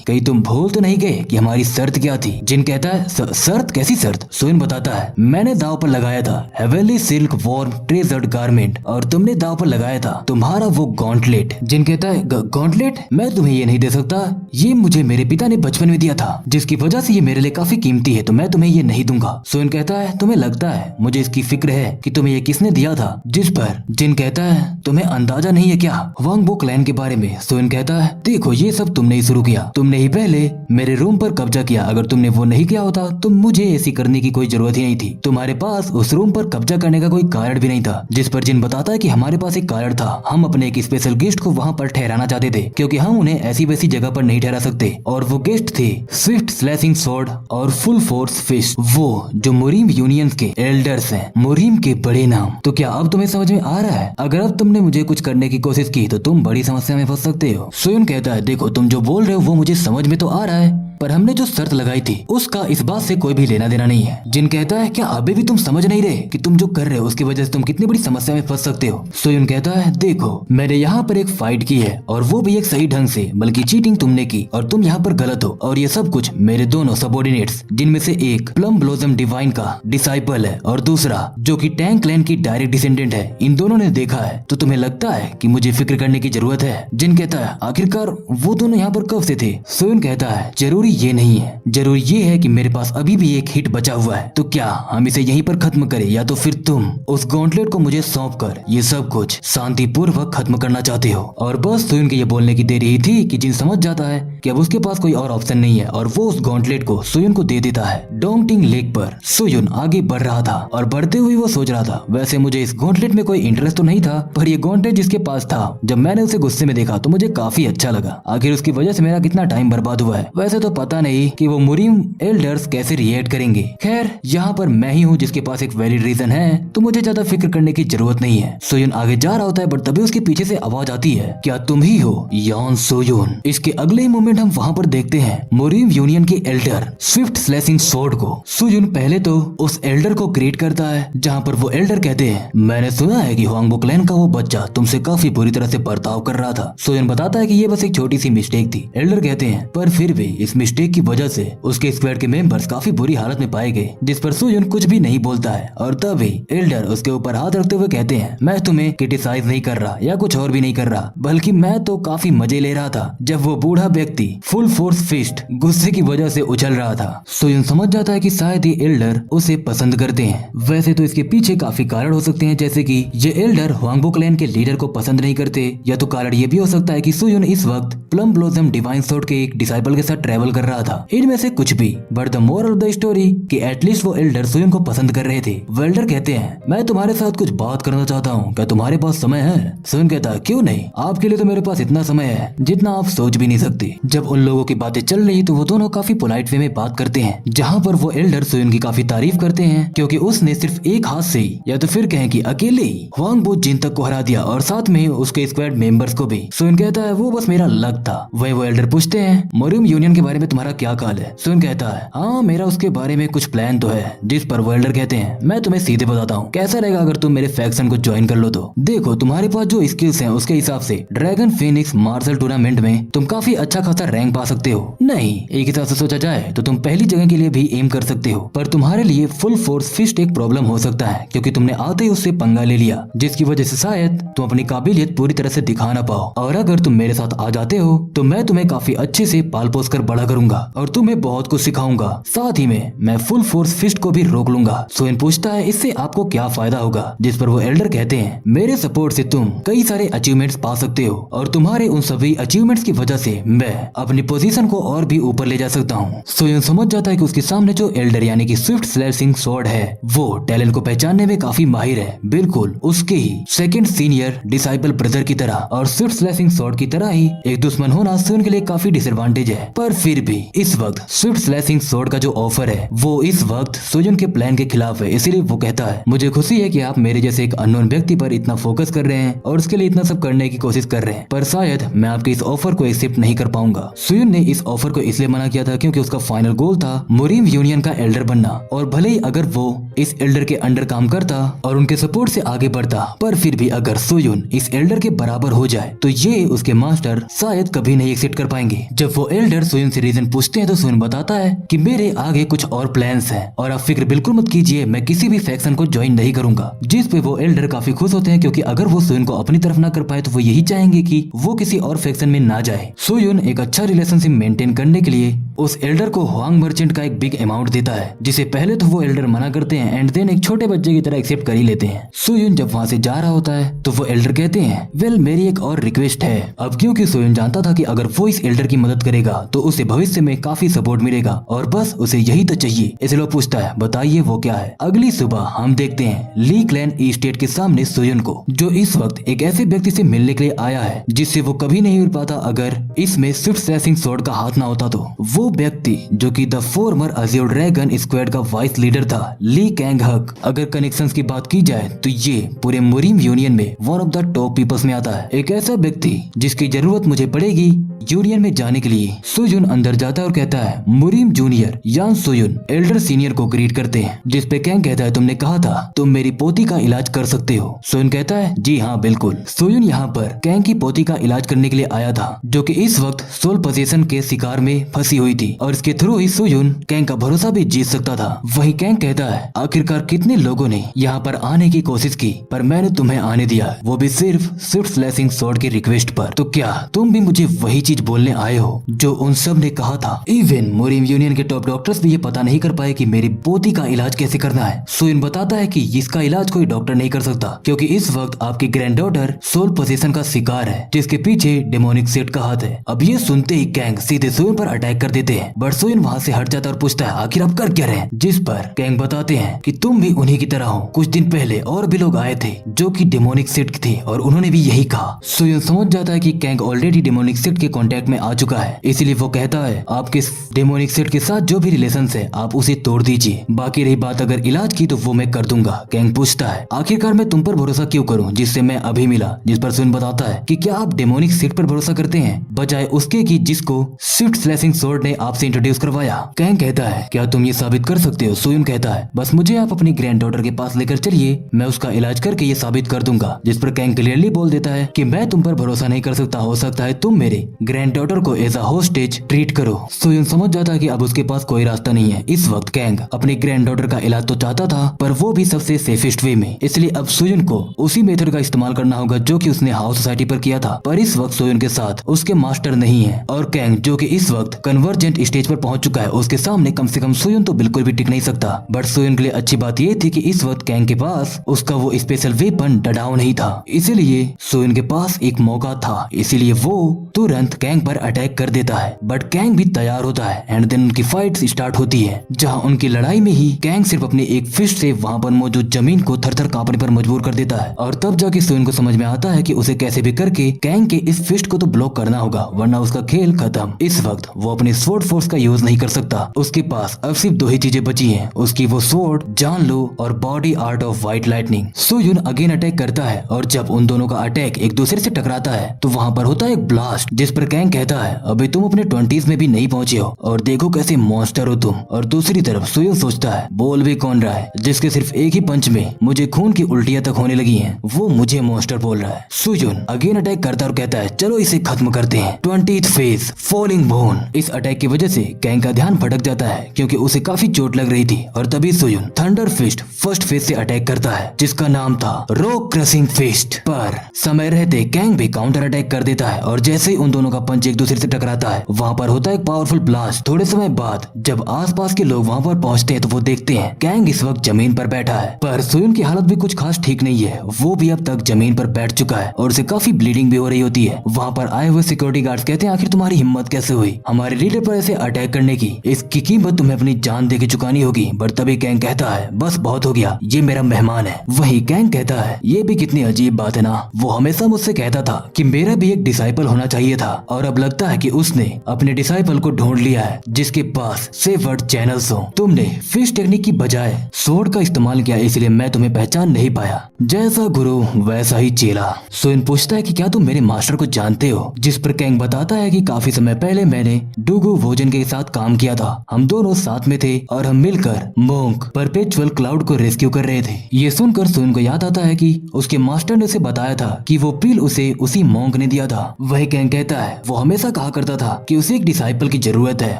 कहीं तुम भूल तो नहीं गए कि हमारी शर्त क्या थी? जिन कहता है शर्त? कैसी शर्त? सोयुन बताता है मैंने दाव पर लगाया था heavenly silk worm treasured garment और तुमने दाव पर लगाया था तुम्हारा वो गॉन्टलेट। जिन कहता है गॉन्टलेट? मैं तुम्हें ये नहीं दे सकता, ये मुझे मेरे पिता ने बचपन में दिया था जिसकी वजह से ये मेरे लिए काफी कीमती है, तो मैं तुम्हें ये नहीं दूंगा। सोयुन कहता है तुम्हें लगता है मुझे इसकी फिक्र है कि तुम्हें ये किसने दिया था? जिस पर जिन कहता है तुम्हें अंदाजा नहीं है क्या वांगबो क्लैन के बारे में? सोयुन कहता है देखो ये सब तुमने ही शुरू किया, तुमने ही पहले मेरे रूम पर कब्जा किया, अगर तुमने वो नहीं किया होता तो मुझे ऐसी करने की कोई जरूरत ही नहीं थी, तुम्हारे पास उस रूम पर कब्जा करने का कोई कारण भी नहीं था। जिस पर जिन बताता है कि हमारे पास एक कारण था, हम अपने एक स्पेशल गेस्ट को वहाँ पर ठहराना चाहते थे क्योंकि हम उन्हें ऐसी वैसी जगह पर नहीं ठहरा सकते, और वो गेस्ट थे स्विफ्ट स्लैशिंग स्वॉर्ड और फुल फोर्स फिस्ट, वो जो मुरीम यूनियन के एल्डर्स हैं, मुरीम के बड़े नाम। तो क्या अब तुम्हें समझ में आ रहा है? अगर अब तुमने मुझे कुछ करने की कोशिश की तो तुम बड़ी समस्या में फंस सकते हो। सोयुन कहता है देखो तुम जो बोल रहे हो वो मुझे समझ में तो आ रहा है, पर हमने जो शर्त लगाई थी उसका इस बात से कोई भी लेना देना नहीं है। जिन कहता है क्या अभी भी तुम समझ नहीं रहे कि तुम जो कर रहे हो उसकी वजह से तुम कितनी बड़ी समस्या में फंस सकते हो? सोयुन कहता है देखो मैंने यहाँ पर एक फाइट की है और वो भी एक सही ढंग से, बल्कि चीटिंग तुमने की और तुम यहाँ पर गलत हो, और ये सब कुछ मेरे दोनों सबऑर्डिनेट्स जिनमें से एक प्लम ब्लॉसम डिवाइन का डिसाइपल है और दूसरा जो कि टैंक क्लैन की डायरेक्ट डिसेंडेंट है, इन दोनों ने देखा है, तो तुम्हें लगता है कि मुझे फिक्र करने की जरूरत है? जिन कहता है आखिरकार वो दोनों यहाँ पर कब से थे? सोयुन कहता है जरूरी ये नहीं है, जरूरी ये है कि मेरे पास अभी भी एक हिट बचा हुआ है, तो क्या हम इसे यहीं पर खत्म करें या तो फिर तुम उस गॉन्टलेट को मुझे सौंप कर ये सब कुछ शांतिपूर्वक खत्म करना चाहते हो? और बस सोयुन के ये बोलने की देरी ही थी कि जिन समझ जाता है कि अब उसके पास कोई और ऑप्शन नहीं है और वो उस गॉन्टलेट को सोयुन को दे देता है। डोंगटिंग लेक पर सोयुन आगे बढ़ रहा था और बढ़ते हुए वो सोच रहा था वैसे मुझे इस गॉन्टलेट में कोई इंटरेस्ट तो नहीं था, पर ये गॉन्टलेट जिसके पास था जब मैंने उसे गुस्से में देखा तो मुझे काफी अच्छा लगा। आखिर उसकी वजह से मेरा कितना टाइम बर्बाद हुआ है। वैसे तो पता नहीं कि वो मुरीम एल्डर्स कैसे रिएक्ट करेंगे। खैर यहाँ पर मैं ही हूँ जिसके पास एक वैलिड रीजन है, तो मुझे ज्यादा फिक्र करने की जरूरत नहीं है। सोयुन आगे जा रहा होता है बट तभी उसके पीछे से आवाज आती है, क्या तुम ही हो यान सोयुन। इसके अगले ही मोमेंट हम वहाँ पर देखते हैं मुरीम यूनियन के एल्डर स्विफ्ट स्लैशिंग स्वॉर्ड को। सोयुन पहले तो उस एल्डर को ग्रीट करता है, जहाँ पर वो एल्डर कहते हैं, मैंने सुना है कि हुआंगबो क्लैन का वो बच्चा तुमसे काफी बुरी तरह से बर्ताव कर रहा था। सोयुन बताता है कि ये बस एक छोटी सी मिस्टेक थी। एल्डर कहते हैं पर फिर भी इस मिस्टेक की वजह से उसके स्क्वाड के मेंबर्स काफी बुरी हालत में पाए गए, जिस पर सोयुन कुछ भी नहीं बोलता है। और तभी एल्डर उसके ऊपर हाथ रखते हुए कहते हैं, मैं तुम्हें क्रिटिसाइज नहीं कर रहा या कुछ और भी नहीं कर रहा, बल्कि मैं तो काफी मजे ले रहा था जब वो बूढ़ा व्यक्ति फुल फोर्स फिस्ट गुस्से की वजह से उछल रहा था। सोयुन समझ जाता है कि शायद ये एल्डर उसे पसंद करते हैं। वैसे तो इसके पीछे काफी कारण हो सकते हैं, जैसे कि ये एल्डर हुआंगबो क्लैन के लीडर को पसंद नहीं करते, या तो कारण ये भी हो सकता है कि सोयुन इस वक्त प्लम ब्लॉसम डिवाइन स्वॉर्ड के एक डिसाइपल के साथ ट्रेवल कर रहा था। इनमें से कुछ भी, but the moral of the story कि एटलीस्ट वो एल्डर सोयुन को पसंद कर रहे थे। वो एल्डर कहते हैं, मैं तुम्हारे साथ कुछ बात करना चाहता हूँ, क्या तुम्हारे पास समय है? सोयुन कहता है, क्यों नहीं, आपके लिए तो मेरे पास इतना समय है जितना आप सोच भी नहीं सकते। जब उन लोगों की बातें चल रही तो वो दोनों काफी पोलाइट वे में बात करते हैं, जहाँ पर वो एल्डर सोयुन की काफी तारीफ करते हैं, क्योंकि उसने सिर्फ एक हाथ से ही, या तो फिर कहें कि अकेले ही हुआंगबो जिन तक को हरा दिया और साथ में उसके स्क्वाड मेंबर्स को भी। सोयुन कहता है, वो बस मेरा लक था। वही वो एल्डर पूछते हैं, मुरीम यूनियन के बारे में तुम्हारा क्या ख्याल है? सोयुन कहता है, हाँ मेरा उसके बारे में कुछ प्लान तो है। जिस पर वो एल्डर कहते हैं, मैं तुम्हें सीधे बताता हूँ, कैसा रहेगा अगर तुम मेरे फैक्शन को ज्वाइन कर लो तो? देखो तुम्हारे पास जो स्किल्स हैं उसके हिसाब से ड्रैगन फीनिक्स मार्शल टूर्नामेंट में तुम काफी अच्छा खासा रैंक पा सकते हो। नहीं, एक हिसाब से सोचा जाए तो तुम पहली जगह के लिए भी एम कर सकते हो, पर तुम्हारे लिए फुल फोर्स फिस्ट एक प्रॉब्लम हो सकता है, क्योंकि तुमने आते ही उससे पंगा ले लिया, जिसकी वजह से शायद तुम अपनी काबिलियत पूरी तरह से दिखा ना पाओ। और अगर तुम मेरे साथ आ जाते हो तो मैं तुम्हें काफी अच्छे से पाल पोस कर बड़ा करूंगा और तुम्हें बहुत कुछ सिखाऊंगा, साथ ही में मैं फुल फोर्स फिस्ट को भी रोक लूंगा। सोइन पूछता है, इससे आपको क्या फायदा होगा? जिस पर वो एल्डर कहते हैं, मेरे सपोर्ट से तुम कई सारे अचीवमेंट्स पा सकते हो और तुम्हारे उन सभी अचीवमेंट्स की वजह से मैं अपनी पोजीशन को और भी ऊपर ले जा सकता हूँ। सोइन समझ जाता है कि उसके सामने जो एल्डर यानी कि स्विफ्ट स्लैशिंग स्वॉर्ड है वो टैलेंट को पहचानने में काफी माहिर है, बिल्कुल उसके ही सेकंड सीनियर डिसाइपल ब्रदर की तरह। और स्विफ्ट स्लैशिंग स्वॉर्ड की तरह ही एक दुश्मन होना सोइन के लिए काफी डिसएडवांटेज है, पर फिर भी इस वक्त स्विफ्ट स्लैशिंग स्वॉर्ड का जो ऑफर है वो इस वक्त सोयुन के प्लान के खिलाफ है। इसीलिए वो कहता है, मुझे खुशी है कि आप मेरे जैसे एक अननोन व्यक्ति पर इतना फोकस कर रहे हैं और उसके लिए इतना सब करने की कोशिश कर रहे हैं, पर शायद मैं आपके इस ऑफर को एक्सेप्ट नहीं कर पाऊंगा। सोयुन ने इस ऑफर को इसलिए मना किया था क्योंकि उसका फाइनल गोल था मुरीम यूनियन का एल्डर बनना, और भले ही अगर वो इस एल्डर के अंडर काम करता और उनके सपोर्ट से आगे बढ़ता, पर फिर भी अगर सोयुन इस एल्डर के बराबर हो जाए तो ये उसके मास्टर शायद कभी नहीं एक्सेप्ट कर पाएंगे। जब वो एल्डर सोयुन से रीजन पूछते हैं तो सोयुन बताता है कि मेरे आगे कुछ और प्लान्स हैं और आप फिक्र बिल्कुल मत कीजिए, मैं किसी भी फैक्शन को ज्वाइन नहीं करूंगा। जिस पे वो एल्डर काफी खुश होते हैं, क्योंकि अगर वो सोयुन को अपनी तरफ ना कर पाए तो वो यही चाहेंगे कि वो किसी और फैक्शन में ना जाए। सोयुन एक अच्छा रिलेशनशिप मेंटेन करने के लिए उस एल्डर को हुआंग मर्चेंट का एक बिग अमाउंट देता है, जिसे पहले तो वो एल्डर मना करते हैं एंड देन एक छोटे बच्चे की तरह एक्सेप्ट कर ही लेते हैं। सोयुन जब वहाँ से जा रहा होता है तो वो एल्डर कहते हैं, वेल मेरी एक और रिक्वेस्ट है। अब क्योंकि सोयुन जानता था कि अगर वो इस एल्डर की मदद करेगा तो उसे भविष्य में काफी सपोर्ट मिलेगा और बस उसे यही तो चाहिए, इसलिए पूछता है, बताइए वो क्या है? अगली सुबह हम देखते हैं ली क्लैन स्टेट के सामने सोयुन को, जो इस वक्त एक ऐसे व्यक्ति से मिलने के लिए आया है जिससे वो कभी नहीं मिल पाता अगर इसमें स्विफ्ट स्लैशिंग स्वॉर्ड का हाथ ना होता तो। वो व्यक्ति जो कि the former Azure dragon squad का वाइस लीडर था, ली कैंग हक। अगर कनेक्शंस की बात की जाए तो ये पूरे मुरीम यूनियन में one of the top peoples में आता है, एक ऐसा व्यक्ति जिसकी जरूरत मुझे पड़ेगी यूनियन में जाने के लिए। सोयुन अंदर जाता है और कहता है, मुरीम जूनियर यान सोयुन एल्डर सीनियर को ग्रीट करते हैं, जिस पे कैंग कहता है, तुमने कहा था तुम मेरी पोती का इलाज कर सकते हो। सोयुन कहता है, जी हाँ बिल्कुल। सोयुन यहाँ पर कैंग की पोती का इलाज करने के लिए आया था, जो कि इस वक्त सोल पोजेशन के शिकार में फंसी हुई थी, और इसके थ्रू ही सोयुन कैंग का भरोसा भी जीत सकता था। वही कैंग कहता है, आखिरकार कितने लोगों ने यहाँ पर आने की कोशिश की, पर मैंने तुम्हें आने दिया, वो भी सिर्फ स्विफ्ट स्लैशिंग स्वॉर्ड की रिक्वेस्ट पर। तो क्या तुम भी मुझे वही चीज बोलने आए हो जो उन सब ने कहा था? इवन मुरीम यूनियन के टॉप डॉक्टर्स भी ये पता नहीं कर पाए कि मेरी पोती का इलाज कैसे करना है। सोयुन बताता है कि इसका इलाज कोई डॉक्टर नहीं कर सकता, क्योंकि इस वक्त आपकी ग्रैंडडॉटर सोल पोजेशन का शिकार है, जिसके पीछे डेमोनिक सेट का हाथ है। अब ये सुनते ही कैंग सीधे सोयुन पर अटैक कर देते हैं, बट सोयन वहाँ से हट जाता है और पूछता है आखिर आप कर क्या रहे हैं, जिस पर कैंग बताते हैं कि तुम भी उन्हीं की तरह हो। कुछ दिन पहले और भी लोग आए थे जो कि डेमोनिक सेक्ट थे और उन्होंने भी यही कहा। सोयन समझ जाता है कि कैंग ऑलरेडी डेमोनिक सेक्ट के कांटेक्ट में आ चुका है, इसीलिए वो कहता है आपके डेमोनिक सेक्ट के साथ जो भी रिलेशन है आप उसे तोड़ दीजिए, बाकी रही बात अगर इलाज की तो वो मैं कर दूंगा। कैंग पूछता है आखिरकार मैं तुम पर भरोसा क्यों करूं जिससे मैं अभी मिला, जिस पर सोयन बताता है कि क्या आप डेमोनिक सेक्ट पर भरोसा करते हैं बजाय उसके कि जिसको स्विफ्ट स्लैशिंग स्वॉर्ड ने आपसे इंट्रोड्यूस करवाया। कैंग कहता है क्या तुम ये साबित कर सकते हो। सोयन कहता है बस मुझे आप अपनी ग्रैंड डॉटर के पास लेकर चलिए, मैं उसका इलाज करके ये साबित कर दूंगा। जिस पर कैंग क्लियरली बोल देता है कि मैं तुम पर भरोसा नहीं कर सकता, हो सकता है तुम मेरे ग्रैंड डॉटर को एज अ होस्टेज ट्रीट करो। सोयन समझ जाता है कि अब उसके पास कोई रास्ता नहीं है। इस वक्त कैंग अपनी ग्रैंड डॉटर का इलाज तो चाहता था पर वो भी सबसे सेफेस्ट वे में, इसलिए अब सोयन को उसी मेथड का इस्तेमाल करना होगा जो कि उसने हाउस सोसाइटी पर किया था। पर इस वक्त सोयन के साथ उसके मास्टर नहीं है और कैंग जो कि इस वक्त कन्वर्जेंट स्टेज पर पहुंच चुका है उसके सामने कम से कम सोयन तो बिल्कुल भी टिक नहीं सकता। बट सोयन के लिए अच्छी बात ये थी कि इस वक्त कैंग के पास उसका वो स्पेशल वेपन डडाओ नहीं था, इसीलिए सोयन के पास एक मौका था, इसीलिए वो तुरंत कैंग पर अटैक कर देता है। बट कैंग भी तैयार होता है एंड देन उनकी फाइट स्टार्ट होती है, जहां उनकी लड़ाई में ही कैंग सिर्फ अपनी एक फिस्ट से वहां पर मौजूद जमीन को थर थर कांपने पर मजबूर कर देता है। और तब जाके सोयन को समझ में आता है कि उसे कैसे भी करके कैंग के इस फिस्ट को तो ब्लॉक करना होगा वरना उसका खेल खत्म। इस वक्त वो अपनी स्वॉर्ड फोर्स का यूज नहीं कर सकता, उसके पास अब सिर्फ दो ही चीजें बची हैं, उसकी वो स्वॉर्ड जान लो और body art of white lightning. सोयन again attack करता है और जब उन दोनों का अटैक एक दूसरे से टकराता है तो वहां पर होता है एक ब्लास्ट, जिस पर कैंग कहता है अभी तुम अपने 20s में भी नहीं पहुंचे हो और देखो कैसे मॉन्स्टर हो तुम। और दूसरी तरफ सोयन सोचता है बोल भी कौन रहा है जिसके सिर्फ एक ही पंच में मुझे खून की उल्टियां तक होने लगी हैं, वो मुझे मॉन्स्टर बोल रहा है। सोयन अगेन अटैक करता और कहता है चलो इसे खत्म करते हैं। 20th phase falling bone. इस अटैक की वजह से कैंग का ध्यान भटक जाता है क्योंकि उसे काफी चोट लग रही थी और तभी सोयन थंडर फिस्ट फर्स्ट फेज से अटैक करता है जिसका नाम था रॉक क्रशिंग फिस्ट। पर समय रहते कैंग भी काउंटर अटैक कर देता है और जैसे ही उन दोनों का पंच एक दूसरे से टकराता है वहाँ पर होता है एक पावरफुल ब्लास्ट। थोड़े समय बाद जब आसपास के लोग वहाँ पर पहुँचते हैं तो वो देखते हैं कैंग इस वक्त जमीन पर बैठा है, पर सोयन की हालत भी कुछ खास ठीक नहीं है, वो भी अब तक जमीन पर बैठ चुका है और उसे काफी ब्लीडिंग भी हो रही होती है। वहाँ पर आए हुए सिक्योरिटी गार्ड्स कहते हैं आखिर तुम्हारी हिम्मत कैसे हुई हमारे लीडर पर ऐसे अटैक करने की, इसकी कीमत तुम्हें अपनी जान देके चुकानी होगी। बट तभी कैंग कहता है बस बहुत हो गया, ये मेरा मेहमान है। वही कैंग कहता है ये भी कितनी अजीब बात है ना, वो हमेशा मुझसे कहता था कि मेरा भी एक डिसाइपल होना चाहिए था और अब लगता है कि उसने अपने डिसाइपल को ढूंढ लिया है जिसके पास सेवर्ड चैनल्स हो। तुमने फिश टेक्निक की बजाय स्वॉर्ड का इस्तेमाल किया इसलिए मैं तुम्हें पहचान नहीं पाया, जैसा गुरु वैसा ही चेला। सोयन पूछता है कि क्या तुम मेरे मास्टर को जानते हो, जिस पर कैंग बताता है कि काफी समय पहले मैंने डूगू वोजन के साथ काम किया था, हम दोनों साथ में थे और हम मिलकर मोंक परपेचुअल क्लाउड को रेस्क्यू कर रहे थे। ये सुनकर सोयन को याद आता है कि उसके मास्टर ने उसे बताया था कि वो पिल उसे उसी मोंक ने दिया था। वही कैंग कहता है वो हमेशा कहा करता था कि उसे एक डिसाइपल की जरूरत है